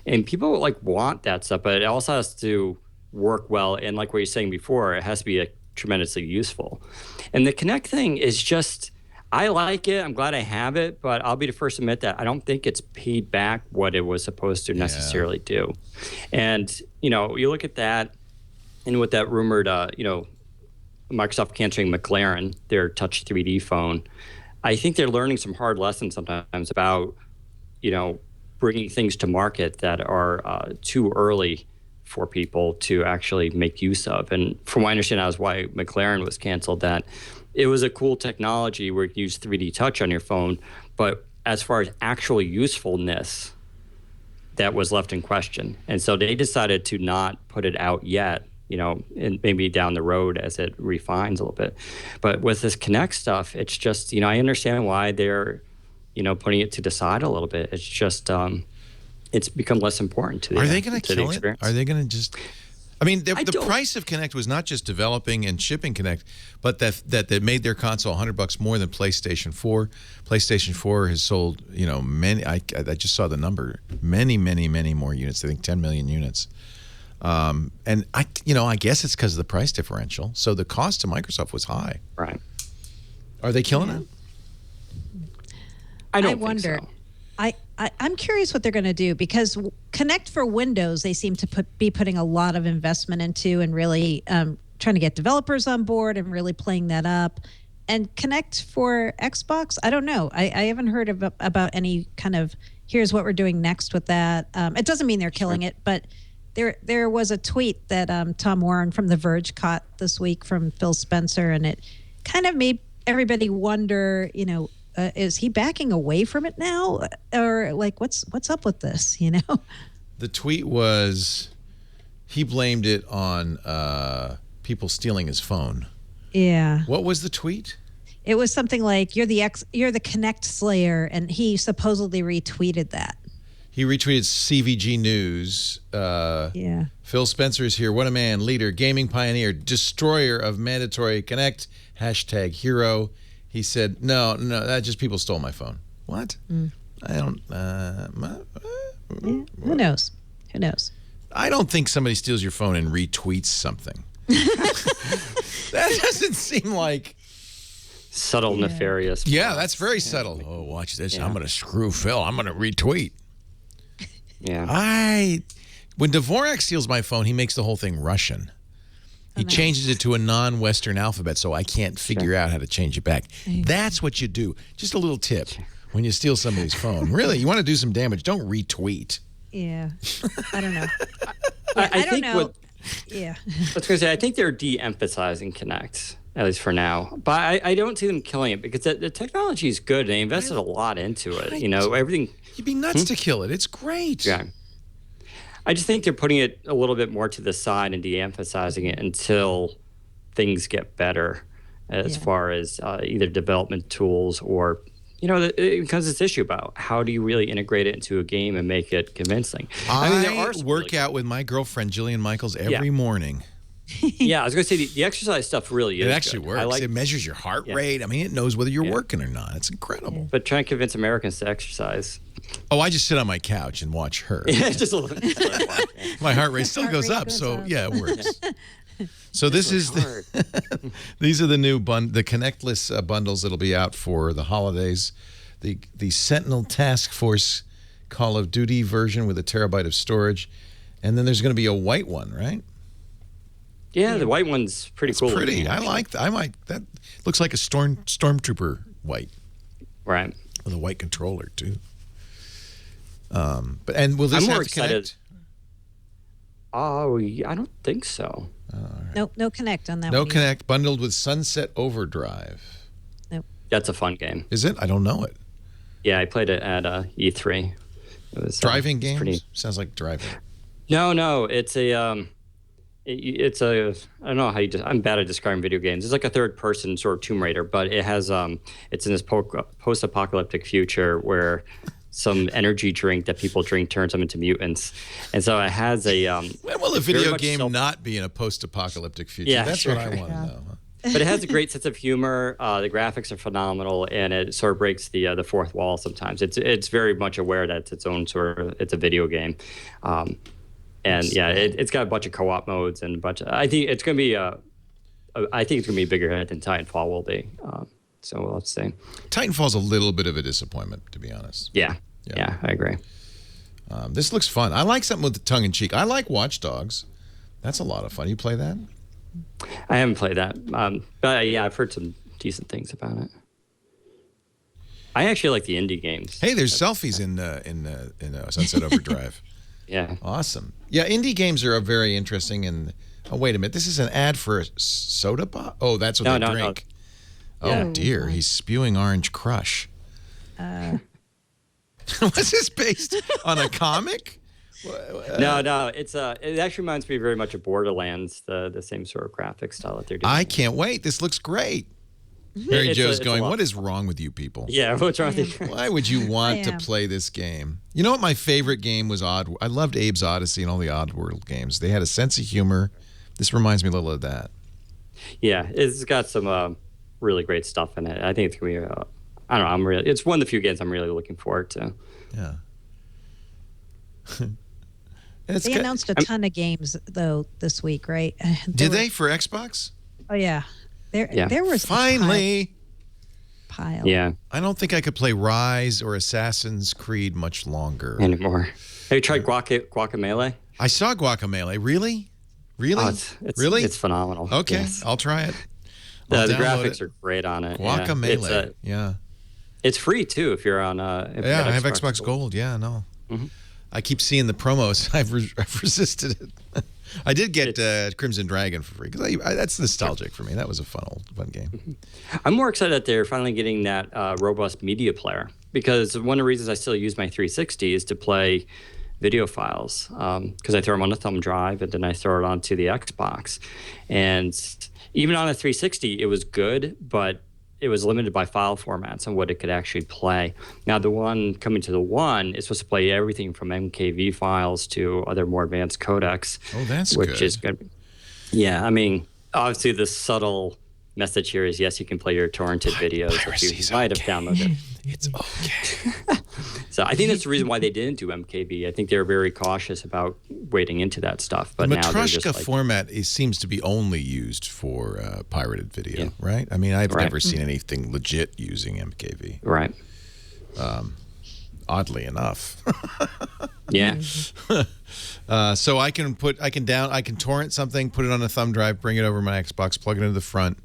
And people want that stuff, but it also has to work well. And like what you're saying before, it has to be tremendously useful. And the Kinect thing is just, I like it. I'm glad I have it, but I'll be the first to admit that I don't think it's paid back what it was supposed to necessarily do. And, you look at that and with that rumored, Microsoft canceling McLaren, their Touch 3D phone, I think they're learning some hard lessons sometimes about, bringing things to market that are too early for people to actually make use of. And from what I understand, that was why McLaren was canceled, that it was a cool technology where you could use 3D touch on your phone, but as far as actual usefulness, that was left in question. And so they decided to not put it out yet, and maybe down the road as it refines a little bit. But with this Kinect stuff, it's just, I understand why they're, putting it to the side a little bit. It's just, it's become less important to the experience. Are they going to kill it? Are they going to just... I mean, the price of Kinect was not just developing and shipping Kinect, but that they made their console $100 more than PlayStation 4. PlayStation 4 has sold, many. I just saw the number, many more units. I think 10 million units. And I guess it's because of the price differential. So the cost to Microsoft was high. Right. Are they killing it? I wonder. think so. I'm curious what they're going to do, because Kinect for Windows, they seem to be putting a lot of investment into and really trying to get developers on board and really playing that up. And Kinect for Xbox, I don't know. I haven't heard about any kind of, here's what we're doing next with that. It doesn't mean they're killing it, but there was a tweet that Tom Warren from The Verge caught this week from Phil Spencer, and it kind of made everybody wonder, is he backing away from it now, or what's up with this? The tweet was, he blamed it on people stealing his phone. Yeah. What was the tweet? It was something like, you're the Kinect slayer, and he supposedly retweeted that. He retweeted CVG News. Yeah. Phil Spencer is here. What a man, leader, gaming pioneer, destroyer of mandatory Kinect, #hero. He said, no, that just people stole my phone. What? I don't... Who knows? I don't think somebody steals your phone and retweets something. That doesn't seem like... Subtle, nefarious. Yeah, that's very subtle. Oh, watch this. Yeah. I'm going to screw Phil. I'm going to retweet. Yeah. When Dvorak steals my phone, he makes the whole thing Russian. He changes it to a non-Western alphabet, so I can't figure out how to change it back. That's what you do. Just a little tip when you steal somebody's phone. Really, you want to do some damage, don't retweet. Yeah. I don't know. I don't know. Yeah. I was going to say, I think they're de-emphasizing Kinect, at least for now. But I don't see them killing it, because the technology is good. They invested a lot into it. Everything. You'd be nuts to kill it. It's great. Yeah. I just think they're putting it a little bit more to the side and de-emphasizing it until things get better as far as either development tools or, because this issue about how do you really integrate it into a game and make it convincing. I work out with my girlfriend, Jillian Michaels, every morning. Yeah, I was going to say the exercise stuff really is It actually good. works. It measures your heart rate. I mean, it knows whether you're working or not. It's incredible. But trying to convince Americans to exercise. Oh, I just sit on my couch and watch her. Yeah, just a little. My heart rate still goes up, so yeah, it works. So this is these are the new the Connectless bundles that'll be out for the holidays. The Sentinel Task Force Call of Duty version with 1 terabyte of storage, and then there's going to be a white one, right? Yeah, the white one's pretty cool. Pretty. I like that. That looks like a stormtrooper white. Right. With a white controller too. But will this I'm more have excited. Connect? Oh, I don't think so. Right. Nope, no Connect on that one. No Connect, bundled with Sunset Overdrive. Nope. That's a fun game. Is it? I don't know it. Yeah, I played it at E3. It was driving games. Sounds like driving. No, it's a it's a I don't know how I'm bad at describing video games. It's like a third person sort of Tomb Raider, but it has it's in this post-apocalyptic future where some energy drink that people drink turns them into mutants, and so it has a. When will a video game not be in a post-apocalyptic future? Yeah, that's sure. what I want to know. But it has a great sense of humor. The graphics are phenomenal, and it sort of breaks the fourth wall sometimes. It's very much aware that it's its own it's a video game, and yeah, it's got a bunch of co-op modes and a bunch of. I think it's going to be a bigger hit than Titanfall will be. So we'll have to see. Titanfall's a little bit of a disappointment, to be honest. Yeah, I agree. This looks fun. I like something with the tongue in cheek. I like Watch Dogs. That's a lot of fun. You play that? I haven't played that, but yeah, I've heard some decent things about it. I actually like the indie games. Hey, there's selfies in Sunset Overdrive. Yeah, awesome. Yeah, indie games are very interesting. And oh, wait a minute, this is an ad for a soda pop. Oh, that's what they drink. No. Oh dear, he's spewing Orange Crush. Was this based on a comic? No, it's it actually reminds me very much of Borderlands, the same sort of graphic style that they're doing. I can't wait. This looks great. Mary Jo's going, what is wrong with you people? Yeah, what's wrong with you? Why would you want to play this game? You know what my favorite game was? I loved Abe's Odyssey and all the Oddworld games. They had a sense of humor. This reminds me a little of that. Yeah, it's got some really great stuff in it. I think it's going to be, I don't know, it's one of the few games I'm really looking forward to. Yeah. They announced a ton of games though this week, right? Did they for Xbox? Oh yeah, there was finally pile. Yeah, I don't think I could play Rise or Assassin's Creed much longer anymore. Have you tried Guacamelee? I saw Guacamelee. Really? Oh, really? It's phenomenal. Okay, yes. I'll try it. The graphics are great on it. Guacamelee. Yeah. It's free too if you're on. I have Xbox Gold. Yeah, no. Mm-hmm. I keep seeing the promos. I've resisted it. I did get Crimson Dragon for free because that's nostalgic for me. That was a fun game. I'm more excited that they're finally getting that robust media player because one of the reasons I still use my 360 is to play video files because I throw them on a thumb drive and then I throw it onto the Xbox. And even on a 360, it was good, but it was limited by file formats and what it could actually play. Now, the one coming to the One is supposed to play everything from MKV files to other more advanced codecs. Oh, that's good. Which is good. Yeah, I mean, obviously the subtle message here is, yes, you can play your torrented videos that you might have downloaded. It's okay. So I think that's the reason why they didn't do MKV. I think they were very cautious about wading into that stuff. But the now they're just like, format seems to be only used for pirated video, right? I mean, I've never seen anything legit using MKV. Right. Oddly enough. Yeah. So I can torrent something, put it on a thumb drive, bring it over my Xbox, plug it into the front,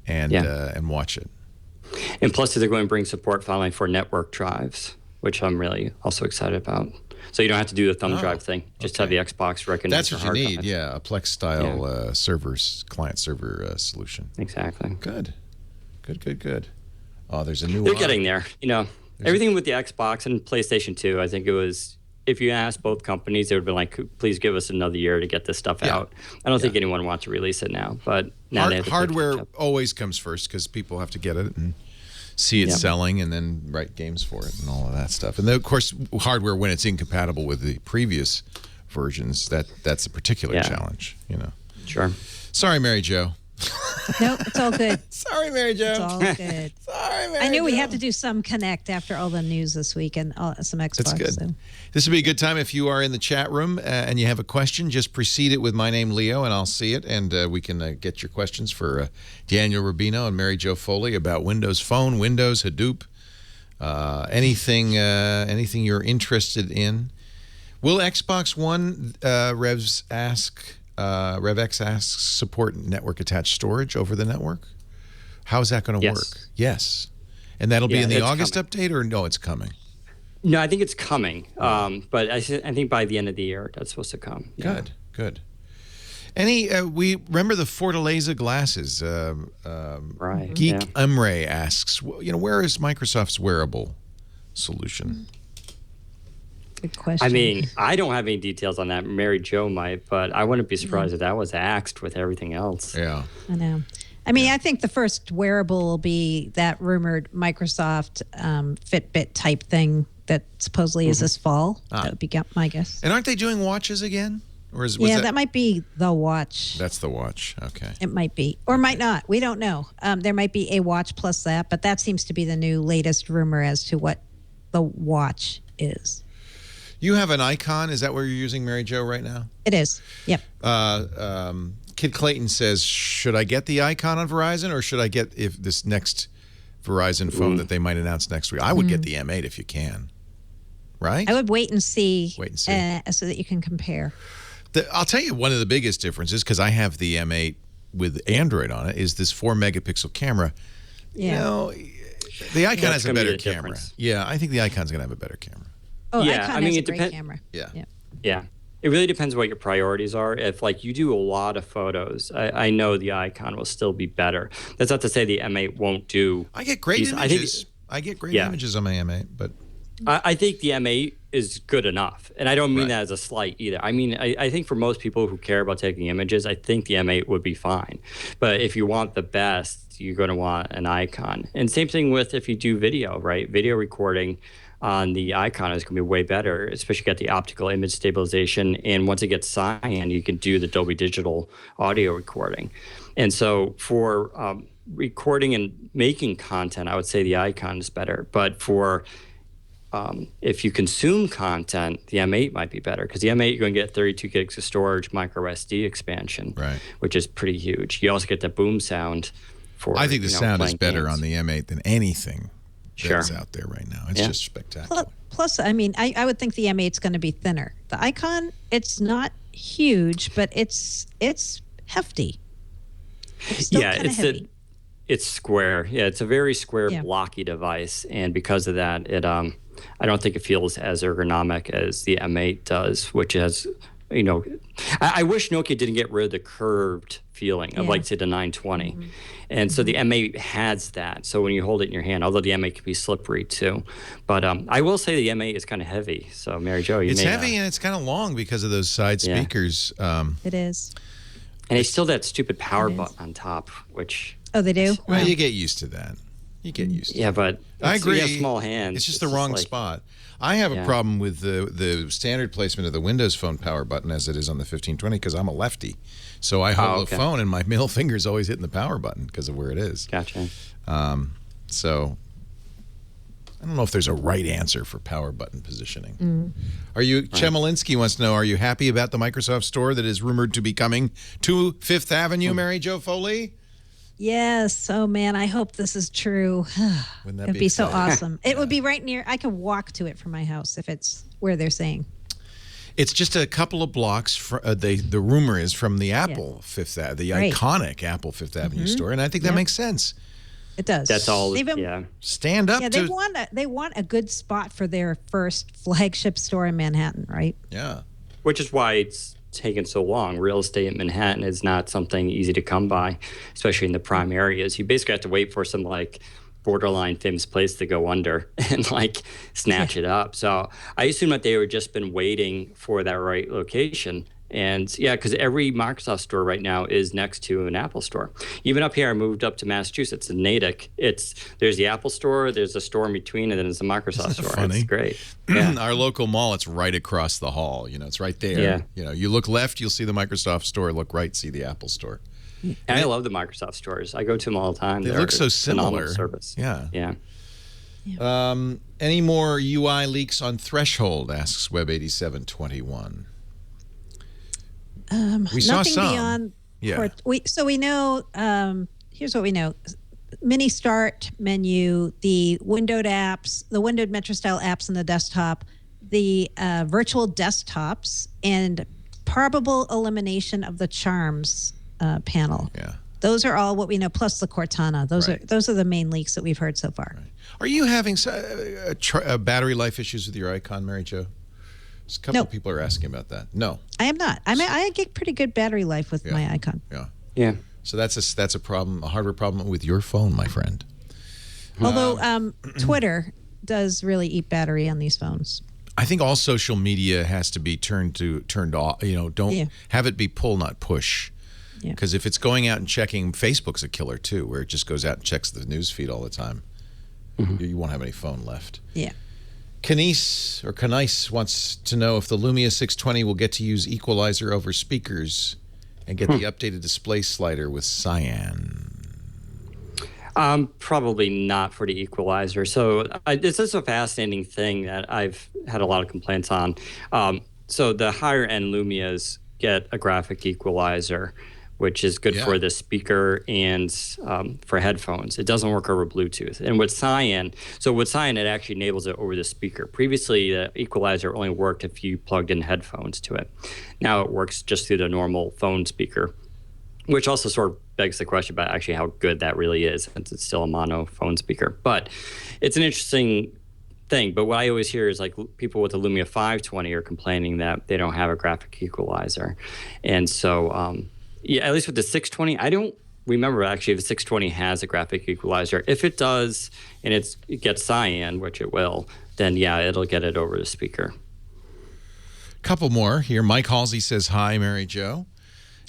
and watch it. And plus, they're going to bring support filing for network drives, which I'm really also excited about. So you don't have to do the thumb drive thing. Just have the Xbox recognize That's what your you hard need, drive. yeah, a Plex-style client-server solution. Exactly. Good. Oh, there's a new They're getting there. You know, everything with the Xbox and PlayStation 2, I think it was, if you asked both companies, they would be like, please give us another year to get this stuff out. I don't think anyone wants to release it now, but now they have to hardware always comes first because people have to get it and see it selling and then write games for it and all of that stuff. And then, of course, hardware, when it's incompatible with the previous versions, that's a particular challenge, you know. Sure. Sorry, Mary Jo. Nope, it's all good. Sorry, Mary Jo. It's all good. Sorry, Mary I knew we Jo. had to do some Connect after all the news this week and some Xbox. That's good. So. This would be a good time if you are in the chat room and you have a question. Just precede it with my name, Leo, and I'll see it, and we can get your questions for Daniel Rubino and Mary Jo Foley about Windows Phone, Windows, Hadoop, anything you're interested in. Will Xbox One, RevX asks, support network-attached storage over the network? How is that going to work? Yes. And that'll be in the August update, or no, it's coming? No, I think it's coming. But I think by the end of the year, that's supposed to come. Yeah. Good. We remember the Fortaleza glasses. Right. Geek Umre asks, where is Microsoft's wearable solution? Good question. I mean, I don't have any details on that. Mary Jo might, but I wouldn't be surprised if that was axed with everything else. Yeah. I know. I mean, I think the first wearable will be that rumored Microsoft Fitbit type thing that supposedly is this fall. That would be my guess. And aren't they doing watches again? Or that might be the watch. That's the watch. Okay. It might be, or might not. We don't know. There might be a watch plus that, but that seems to be the new latest rumor as to what the watch is. You have an icon. Is that what you're using, Mary Jo, right now? It is. Yep. Kid Clayton says, should I get the icon on Verizon, or should I get this next Verizon phone that they might announce next week? I would get the M8 if you can. Right? I would wait and see. So that you can compare. I'll tell you one of the biggest differences, because I have the M8 with Android on it, is this 4-megapixel camera. Yeah. The icon has a better camera. Yeah, I think the icon's going to have a better camera. Oh, yeah, icon has a great camera. Yeah. It really depends what your priorities are. If you do a lot of photos, I know the icon will still be better. That's not to say the M8 won't do. I get great images. I get great images on my M8, but I think the M8 is good enough, and I don't mean that as a slight either. I mean, I think for most people who care about taking images, I think the M8 would be fine. But if you want the best, you're going to want an icon. And same thing with if you do video, right? Video recording on the icon is going to be way better, especially get the optical image stabilization. And once it gets cyan, you can do the Dolby Digital audio recording. And so for recording and making content, I would say the icon is better. But for if you consume content, the M8 might be better, because the M8, you're going to get 32 gigs of storage, micro SD expansion, which is pretty huge. You also get the boom sound. I think the sound is better on the M8 than anything Sure. that's out there right now. It's just spectacular. Plus, I mean, I would think the M8's going to be thinner. The Icon, it's not huge, but it's hefty. It's still kind of heavy. It's square. Yeah, it's a very square, blocky device, and because of that, it I don't think it feels as ergonomic as the M8 does, which has, I wish Nokia didn't get rid of the curved feeling of say the 920. And so the M8 has that. So when you hold it in your hand, although the M8 can be slippery too. But I will say the M8 is kind of heavy. So Mary Jo, it's heavy and it's kind of long because of those side speakers. It is. And they still that stupid power button on top, which... Oh, they do? Well, you get used to that. You get used to it. Yeah, but I agree. You have small hands. It's just the wrong spot. I have a problem with the standard placement of the Windows Phone power button as it is on the 1520, because I'm a lefty. So I hold the phone and my middle finger's always hitting the power button because of where it is. Gotcha. So I don't know if there's a right answer for power button positioning. Are you, Chemalinsky wants to know, are you happy about the Microsoft Store that is rumored to be coming to Fifth Avenue, Mary Jo Foley? Yes. Oh, man, I hope this is true. Wouldn't that It'd be so awesome. It would be right near, I could walk to it from my house if it's where they're saying. It's just a couple of blocks. The rumor is from the Apple Fifth Avenue, the iconic Apple Fifth Avenue store, and I think that makes sense. It does. That's all. Stand up. Yeah, they want a good spot for their first flagship store in Manhattan, right? Yeah. Which is why it's taken so long. Real estate in Manhattan is not something easy to come by, especially in the prime areas. You basically have to wait for some borderline famous place to go under and snatch it up. So I assume that they were just been waiting for that right location, And yeah, because every Microsoft store right now is next to an Apple store. Even up here, I moved up to Massachusetts in Natick. There's the Apple store, there's a store in between, and then there's a Microsoft store. Funny? It's great. Yeah. Our local mall, it's right across the hall. It's right there. Yeah. You look left, you'll see the Microsoft store. Look right, see the Apple store. And I love the Microsoft stores. I go to them all the time. They They're look so phenomenal similar. service. Yeah. Yeah. Any more UI leaks on Threshold, asks Web8721. We saw nothing some. beyond. Yeah. We know. Here's what we know: mini start menu, the windowed apps, the windowed Metro style apps on the desktop, the virtual desktops, and probable elimination of the charms panel. Yeah. Those are all what we know, plus the Cortana. Those are the main leaks that we've heard so far. Right. Are you having battery life issues with your icon, Mary Jo? There's a couple of people are asking about that. No, I am not. I get pretty good battery life with my icon. Yeah. Yeah. So that's a problem, a hardware problem with your phone, my friend. Although Twitter does really eat battery on these phones. I think all social media has to be turned off. Don't have it be pull, not push. Because if it's going out and checking, Facebook's a killer too, where it just goes out and checks the news feed all the time. You won't have any phone left. Yeah. Kanice wants to know if the Lumia 620 will get to use equalizer over speakers and get the updated display slider with cyan. Probably not for the equalizer. So this is a fascinating thing that I've had a lot of complaints on. So the higher end Lumias get a graphic equalizer, which is good for the speaker and for headphones. It doesn't work over Bluetooth. And with cyan, it actually enables it over the speaker. Previously, the equalizer only worked if you plugged in headphones to it. Now it works just through the normal phone speaker, which also sort of begs the question about actually how good that really is, since it's still a mono phone speaker. But it's an interesting thing. But what I always hear is like people with the Lumia 520 are complaining that they don't have a graphic equalizer. And so, at least with the 620, I don't remember actually if the 620 has a graphic equalizer. If it does, and it gets cyan, which it will, then it'll get it over the speaker. Couple more here. Mike Halsey says, hi, Mary Jo.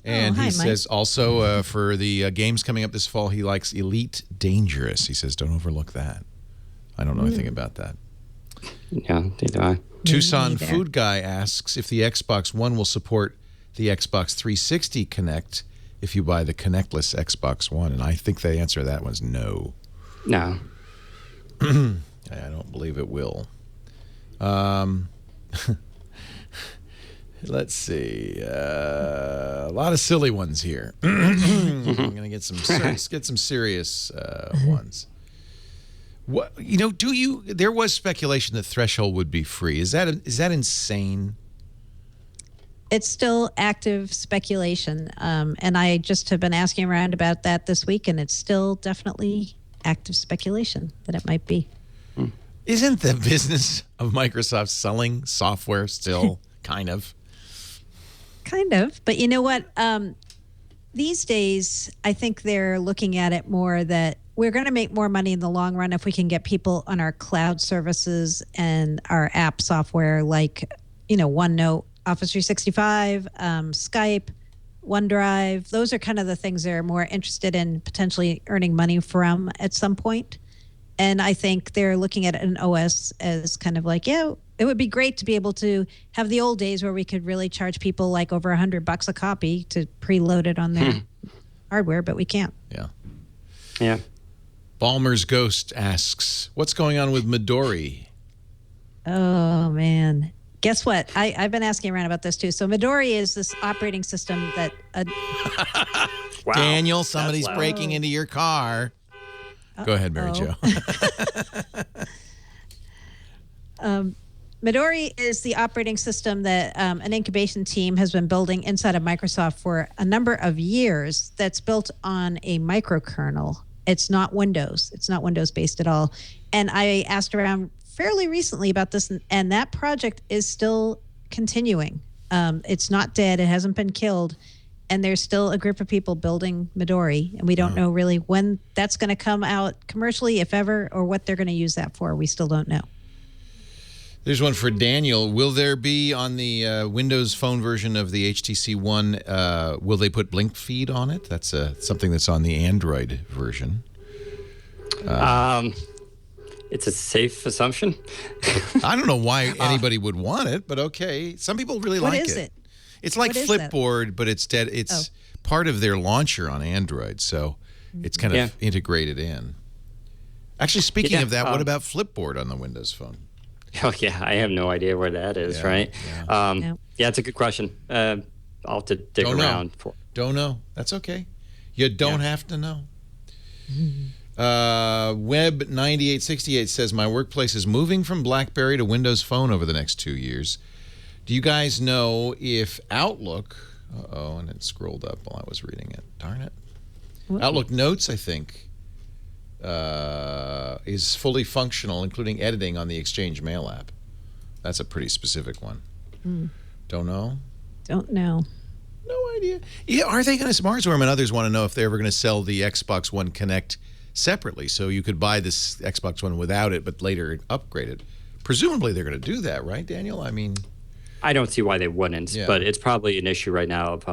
And hi, he says also for the games coming up this fall, he likes Elite Dangerous. He says, don't overlook that. I don't know anything about that. Yeah, neither do I. Tucson Food Guy asks if the Xbox One will support the Xbox 360 Connect if you buy the connectless Xbox One. And I think the answer to that one's no. No. I don't believe it will. Let's see. A lot of silly ones here. I'm going to get some serious ones. What there was speculation that Threshold would be free. Is that insane? It's still active speculation, and I just have been asking around about that this week, and it's still definitely active speculation that it might be. Isn't the business of Microsoft selling software still kind of? Kind of, but you know what? These days, I think they're looking at it more that we're going to make more money in the long run if we can get people on our cloud services and our app software like, OneNote, Office 365, Skype, OneDrive. Those are kind of the things they're more interested in potentially earning money from at some point. And I think they're looking at an OS as kind of like, it would be great to be able to have the old days where we could really charge people like over $100 a copy to preload it on their hardware, but we can't. Yeah. Yeah. Balmer's Ghost asks, what's going on with Midori? Oh, man. Guess what? I've been asking around about this too. So Midori is this operating system that... Wow. Daniel, somebody's breaking into your car. Go ahead, Mary Jo. Midori is the operating system that an incubation team has been building inside of Microsoft for a number of years that's built on a microkernel. It's not Windows. It's not Windows-based at all. And I asked around fairly recently about this, and that project is still continuing. It's not dead. It hasn't been killed. And there's still a group of people building Midori, and we don't know really when that's going to come out commercially, if ever, or what they're going to use that for. We still don't know. There's one for Daniel. Will there be on the Windows Phone version of the HTC One, will they put Blink Feed on it? That's something that's on the Android version. It's a safe assumption. I don't know why anybody would want it, but okay. Some people really like it. What is it? It's like What is that? Flipboard, but it's dead. It's part of their launcher on Android, so it's kind of integrated in. Actually, speaking of that, what about Flipboard on the Windows Phone? Oh, yeah, I have no idea where that is, right? No. Yeah, it's a good question. I'll have to dig around. Don't know. That's okay. You don't have to know. Web9868 says, my workplace is moving from BlackBerry to Windows Phone over the next 2 years. Do you guys know if Outlook... Uh-oh, and it scrolled up while I was reading it. Darn it. Outlook Notes, I think, is fully functional, including editing on the Exchange Mail app. That's a pretty specific one. Don't know? Don't know. No idea. Yeah, are they going to... Marsworm and others want to know if they're ever going to sell the Xbox One Connect separately, so you could buy this Xbox One without it, but later upgrade it. Presumably they're going to do that, right, Daniel? I mean... I don't see why they wouldn't, but it's probably an issue right now of...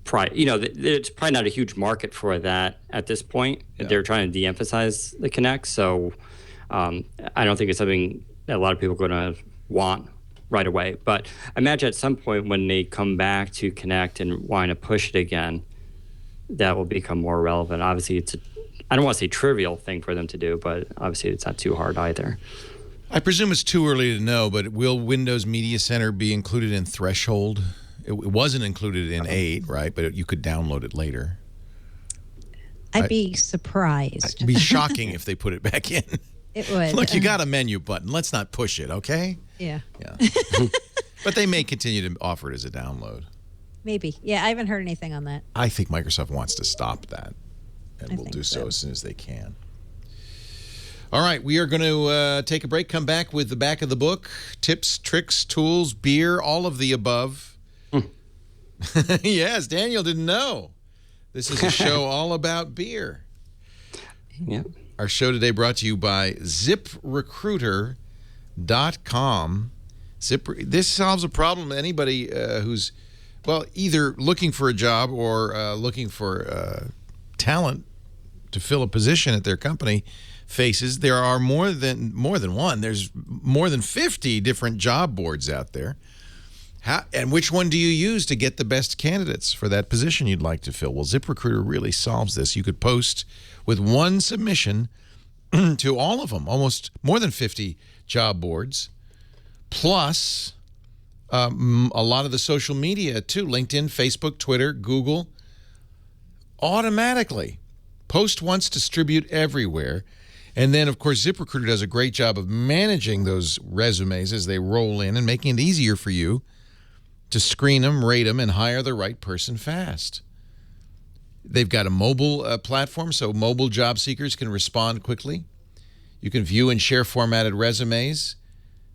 it's probably not a huge market for that at this point. Yeah. They're trying to de-emphasize the Kinect, so I don't think it's something that a lot of people are going to want right away. But I imagine at some point when they come back to Kinect and want to push it again, that will become more relevant. Obviously, I don't want to say trivial thing for them to do, but obviously it's not too hard either. I presume it's too early to know, but will Windows Media Center be included in Threshold? It wasn't included in 8, right? But you could download it later. I'd be surprised. It'd be shocking if they put it back in. It would. Look, you got a menu button. Let's not push it, okay? Yeah. But they may continue to offer it as a download. Maybe. Yeah, I haven't heard anything on that. I think Microsoft wants to stop that, and will do so as soon as they can. All right, we are going to take a break, come back with the back of the book, tips, tricks, tools, beer, all of the above. Yes, Daniel didn't know. This is a show all about beer. Yeah. Our show today brought to you by ZipRecruiter.com. This solves a problem anybody who's, either looking for a job or looking for talent to fill a position at their company faces. There are more than one. There's more than 50 different job boards out there. And which one do you use to get the best candidates for that position you'd like to fill? Well, ZipRecruiter really solves this. You could post with one submission to all of them, almost more than 50 job boards, plus a lot of the social media too, LinkedIn, Facebook, Twitter, Google, automatically. Post once, distribute everywhere. And then, of course, ZipRecruiter does a great job of managing those resumes as they roll in and making it easier for you to screen them, rate them, and hire the right person fast. They've got a mobile platform, so mobile job seekers can respond quickly. You can view and share formatted resumes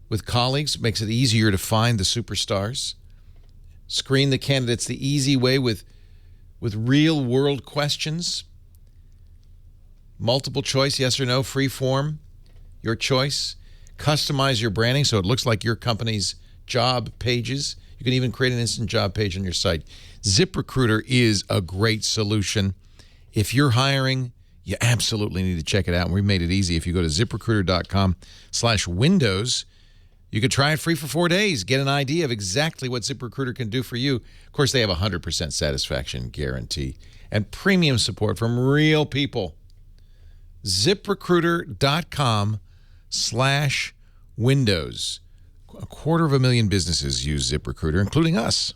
with colleagues. It makes it easier to find the superstars. Screen the candidates the easy way with real-world questions. Multiple choice, yes or no, free form, your choice. Customize your branding so it looks like your company's job pages. You can even create an instant job page on your site. ZipRecruiter is a great solution. If you're hiring, you absolutely need to check it out. And we've made it easy. If you go to ZipRecruiter.com/Windows, you could try it free for 4 days. Get an idea of exactly what ZipRecruiter can do for you. Of course, they have a 100% satisfaction guarantee and premium support from real people. ZipRecruiter.com/Windows. 250,000 businesses use ZipRecruiter, including us.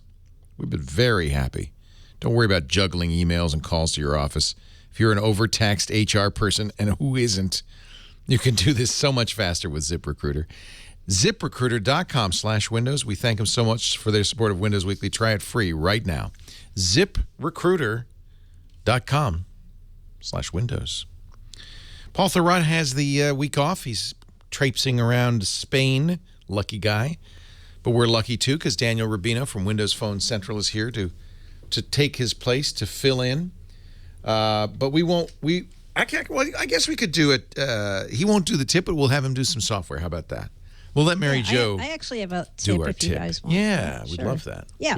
We've been very happy. Don't worry about juggling emails and calls to your office. If you're an overtaxed HR person, and who isn't, you can do this so much faster with ZipRecruiter. ZipRecruiter.com/Windows. We thank them so much for their support of Windows Weekly. Try it free right now. ZipRecruiter.com/Windows. Paul Thurrott has the week off. He's traipsing around Spain. Lucky guy. But we're lucky, too, because Daniel Rubino from Windows Phone Central is here to take his place, to fill in. But we won't... I guess we could do it. He won't do the tip, but we'll have him do some software. How about that? We'll let Mary Jo I actually have a do tip our if you tip. guys want. Yeah, we'd Sure. love that. Yeah.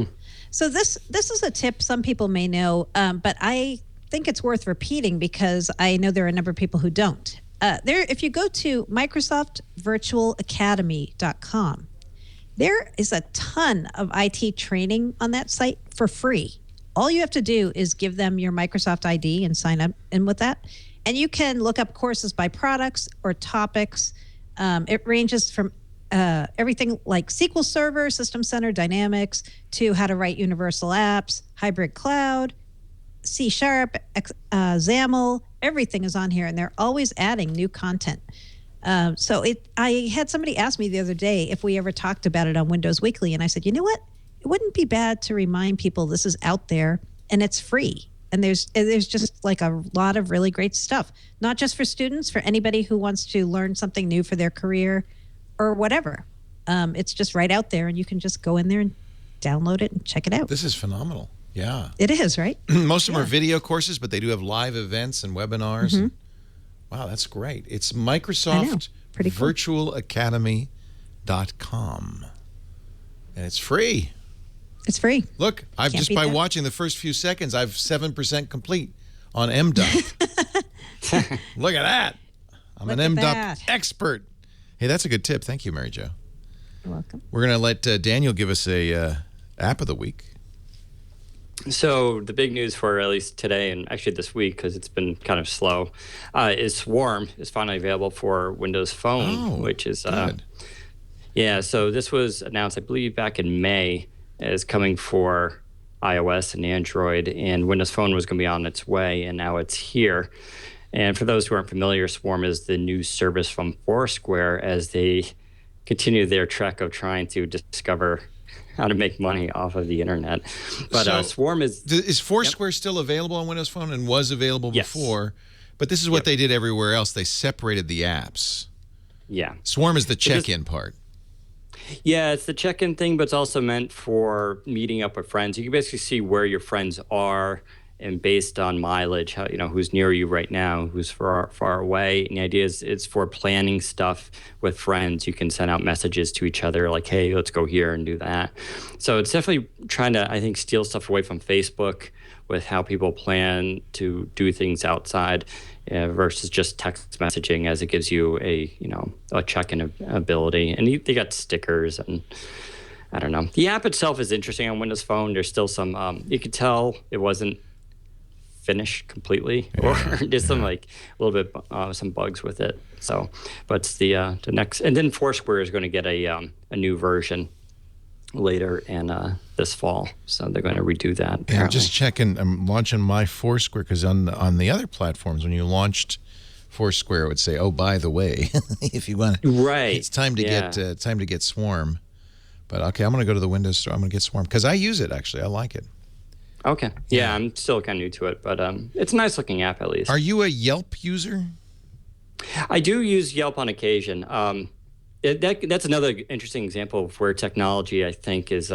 So this is a tip some people may know, but I think it's worth repeating because I know there are a number of people who don't. If you go to MicrosoftVirtualAcademy.com, there is a ton of IT training on that site for free. All you have to do is give them your Microsoft ID and sign up in with that. And you can look up courses by products or topics. It ranges from everything like SQL Server, System Center, Dynamics, to how to write universal apps, hybrid cloud, C#, XAML. Everything is on here, and they're always adding new content. I had somebody ask me the other day if we ever talked about it on Windows Weekly, and I said, you know what? It wouldn't be bad to remind people this is out there and it's free. And there's just like a lot of really great stuff, not just for students, for anybody who wants to learn something new for their career or whatever. It's just right out there, and you can just go in there and download it and check it out. This is phenomenal. Yeah. It is, right? Most of them are video courses, but they do have live events and webinars. Mm-hmm. Wow, that's great. It's I know. Pretty cool. MicrosoftVirtualAcademy.com. And it's free. It's free. Look, I've Can't just beat by that. watching the first few seconds, I've 7% complete on MDOT. Look at that. I'm Look an at MDOT that. expert. Hey, that's a good tip. Thank you, Mary Jo. You're welcome. We're going to let Daniel give us a app of the week. So the big news for at least today and actually this week, because it's been kind of slow, is Swarm is finally available for Windows Phone, which is good. Yeah. So this was announced, I believe, back in May, as coming for iOS and Android, and Windows Phone was going to be on its way, and now it's here. And for those who aren't familiar, Swarm is the new service from Foursquare as they continue their trek of trying to discover how to make money off of the internet. But So, Swarm is Foursquare still available on Windows Phone and was available Yes. before? But this is what they did everywhere else. They separated the apps. yeah. Swarm is the check-in part. Yeah, it's the check-in thing, but it's also meant for meeting up with friends. You can basically see where your friends are, and based on mileage, how who's near you right now, who's far away. And the idea is it's for planning stuff with friends. You can send out messages to each other like, "Hey, let's go here and do that." So it's definitely trying to, I think, steal stuff away from Facebook with how people plan to do things outside versus just text messaging, as it gives you a check-in ability. And they got stickers, and I don't know. The app itself is interesting on Windows Phone. There's still some you could tell it wasn't finished completely, or there's some a little bit some bugs with it. So, but it's the next, and then Foursquare is going to get a new version later in this fall, so they're going to redo that. Yeah, I'm apparently. just checking. I'm launching my Foursquare because on the other platforms, when you launched Foursquare, it would say, "Oh, by the way, if you want, Right. it's time to get Swarm." But okay, I'm going to go to the Windows store. I'm going to get Swarm because I use it actually. I like it. Okay. Yeah, I'm still kind of new to it, but it's a nice looking app at least. Are you a Yelp user? I do use Yelp on occasion. That's another interesting example of where technology, I think, is,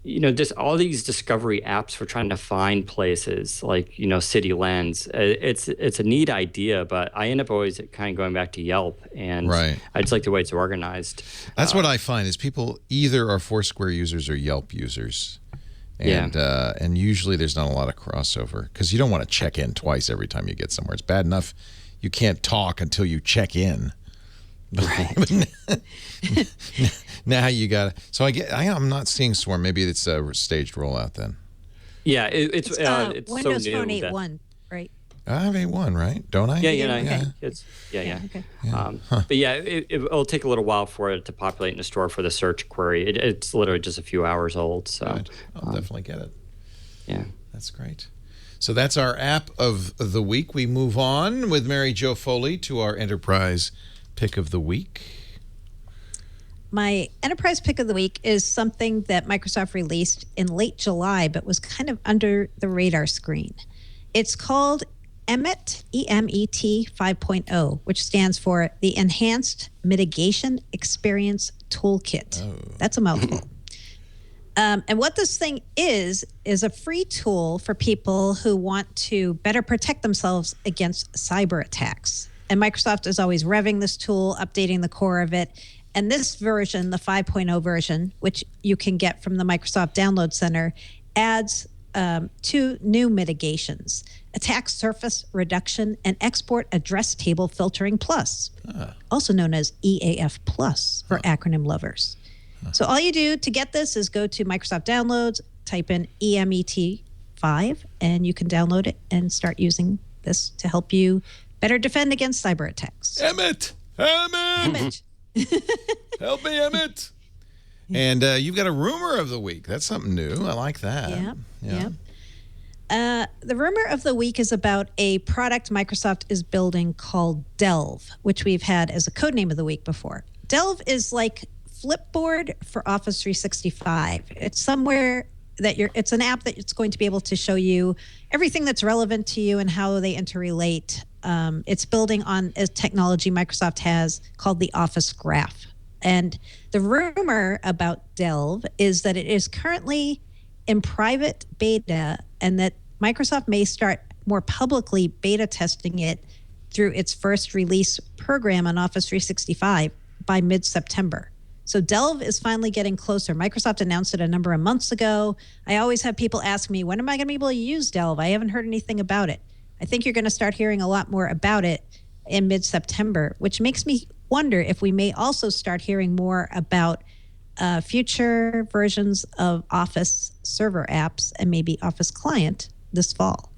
just all these discovery apps for trying to find places like, City Lens. It's a neat idea, but I end up always kind of going back to Yelp, and Right. I just like the way it's organized. That's what I find is people either are Foursquare users or Yelp users. And and usually there's not a lot of crossover because you don't want to check in twice every time you get somewhere. It's bad enough you can't talk until you check in. Right. Now you got to. So I'm not seeing Swarm. Maybe it's a staged rollout then. Yeah, it's Windows so Phone new. 8.1, right? I have A1, right? Don't I? Yeah. Okay. Okay. But yeah, it'll take a little while for it to populate in the store for the search query. It's literally just a few hours old. So Good. I'll definitely get it. yeah. That's great. So that's our app of the week. We move on with Mary Jo Foley to our enterprise pick of the week. My enterprise pick of the week is something that Microsoft released in late July, but was kind of under the radar screen. It's called EMET, E-M-E-T 5.0, which stands for the Enhanced Mitigation Experience Toolkit. That's a mouthful. And what this thing is a free tool for people who want to better protect themselves against cyber attacks. And Microsoft is always revving this tool, updating the core of it. And this version, the 5.0 version, which you can get from the Microsoft Download Center, adds 2 new mitigations: Attack Surface Reduction and Export Address Table Filtering Plus, also known as EAF Plus for acronym lovers. So all you do to get this is go to Microsoft Downloads, type in EMET5, and you can download it and start using this to help you better defend against cyber attacks. Emmett! Emmett. Help me, Emmett! And you've got a rumor of the week. That's something new. I like that. Yeah. The rumor of the week is about a product Microsoft is building called Delve, which we've had as a code name of the week before. Delve is like Flipboard for Office 365. It's somewhere that it's an app that it's going to be able to show you everything that's relevant to you and how they interrelate. It's building on a technology Microsoft has called the Office Graph. And the rumor about Delve is that it is currently in private beta and that Microsoft may start more publicly beta testing it through its first release program on Office 365 by mid-September. So Delve is finally getting closer. Microsoft announced it a number of months ago. I always have people ask me, when am I going to be able to use Delve? I haven't heard anything about it. I think you're going to start hearing a lot more about it in mid-September, which makes me wonder if we may also start hearing more about future versions of Office server apps and maybe Office Client this fall.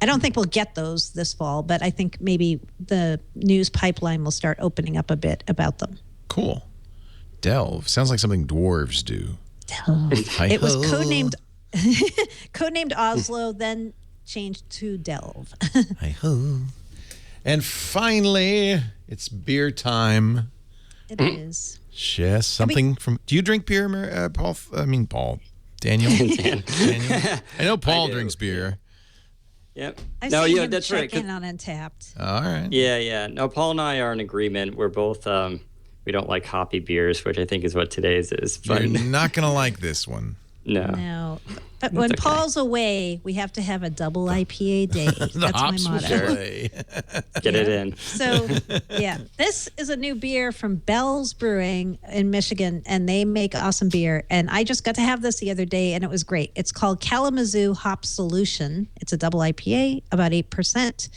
I don't think we'll get those this fall, but I think maybe the news pipeline will start opening up a bit about them. Cool. Delve. Sounds like something dwarves do. Delve. It was codenamed Oslo, then changed to Delve. Hi-ho. And finally, it's beer time. It is. Yes, something from... Do you drink beer, Paul? Paul. Daniel? Daniel? I know Paul drinks beer. Yep. I've seen him check in on Untapped. All right. Yeah. No, Paul and I are in agreement. We're both... we don't like hoppy beers, which I think is what today's is. But you're not going to like this one. No. But when Paul's away, we have to have a double IPA day. That's my motto. Get it in. So, this is a new beer from Bell's Brewing in Michigan, and they make awesome beer. And I just got to have this the other day, and it was great. It's called Kalamazoo Hop Solution. It's a double IPA, about 8%.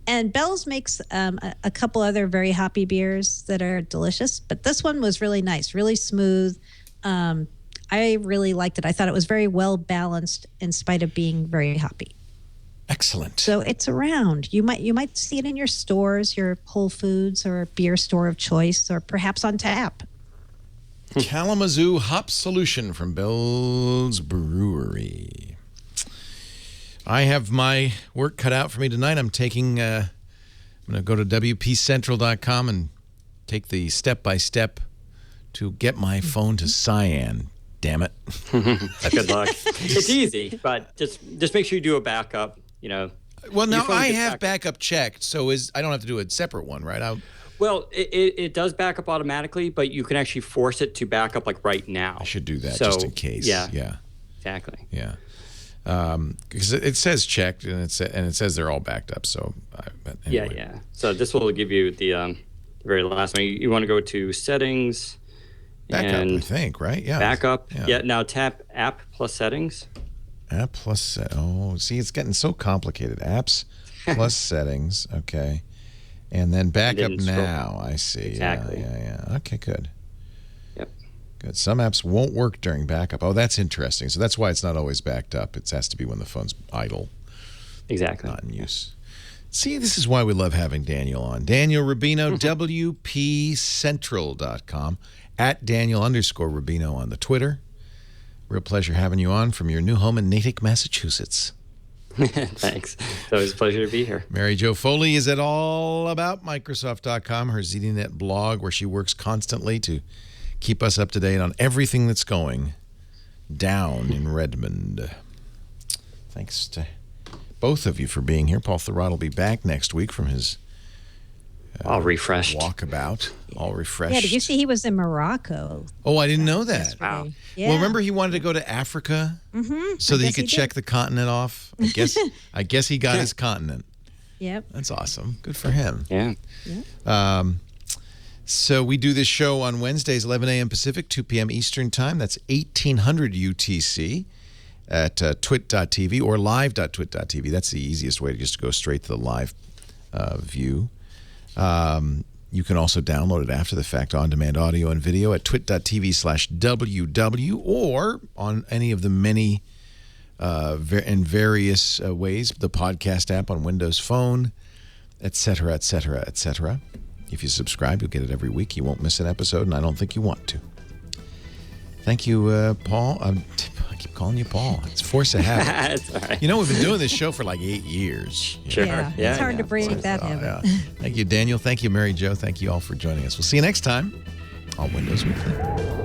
And Bell's makes a couple other very hoppy beers that are delicious, but this one was really nice, really smooth. I really liked it. I thought it was very well balanced in spite of being very hoppy. Excellent. So it's around. You might see it in your stores, your Whole Foods or beer store of choice, or perhaps on tap. Kalamazoo Hop Solution from Bell's Brewery. I have my work cut out for me tonight. I'm taking, I'm going to go to WPCentral.com and take the step-by-step to get my phone to cyan. Damn it. Good luck. It's easy, but just make sure you do a backup, Well, now I have backup checked, so I don't have to do a separate one, right? Well, it does back up automatically, but you can actually force it to back up like right now. I should do that just in case. Yeah. Exactly. Yeah. Because it says checked and it says they're all backed up. So, but anyway. Yeah. So this will give you the very last one. You want to go to settings. Backup, I think, right? Yeah. Backup. Yeah. Now tap app plus settings. App plus see, it's getting so complicated. Apps plus settings. Okay. And then backup now. I see. Exactly. Yeah. Okay, good. Yep. Good. Some apps won't work during backup. Oh, that's interesting. So that's why it's not always backed up. It has to be when the phone's idle. Exactly. Not in use. See, this is why we love having Daniel on. Daniel Rubino, WPCentral.com. At Daniel_Rubino on the Twitter. Real pleasure having you on from your new home in Natick, Massachusetts. Thanks. It's always a pleasure to be here. Mary Jo Foley is at allaboutmicrosoft.com, her ZDNet blog, where she works constantly to keep us up to date on everything that's going down in Redmond. Thanks to both of you for being here. Paul Thurrott will be back next week from his all refreshed walkabout, all refreshed. Yeah, did you see he was in Morocco? Oh, I didn't know that. Wow. Yeah. Well, remember he wanted to go to Africa so that he could check the continent off? I guess he got his continent. Yep. That's awesome. Good for him. Yeah. So we do this show on Wednesdays, 11 a.m. Pacific, 2 p.m. Eastern Time. That's 1800 UTC at twit.tv or live.twit.tv. That's the easiest way to just go straight to the live view. You can also download it after the fact, on-demand audio and video at twit.tv/WW or on any of the many in various ways, the podcast app on Windows Phone, et cetera, et cetera, et cetera. If you subscribe, you'll get it every week. You won't miss an episode, and I don't think you want to. Thank you, Paul. I keep calling you Paul. It's force of habit. That's all right. You know, we've been doing this show for like 8 years. Sure. Yeah, Yeah, it's hard yeah. to break that habit. Yeah. Thank you, Daniel. Thank you, Mary Jo. Thank you all for joining us. We'll see you next time on Windows Weekly.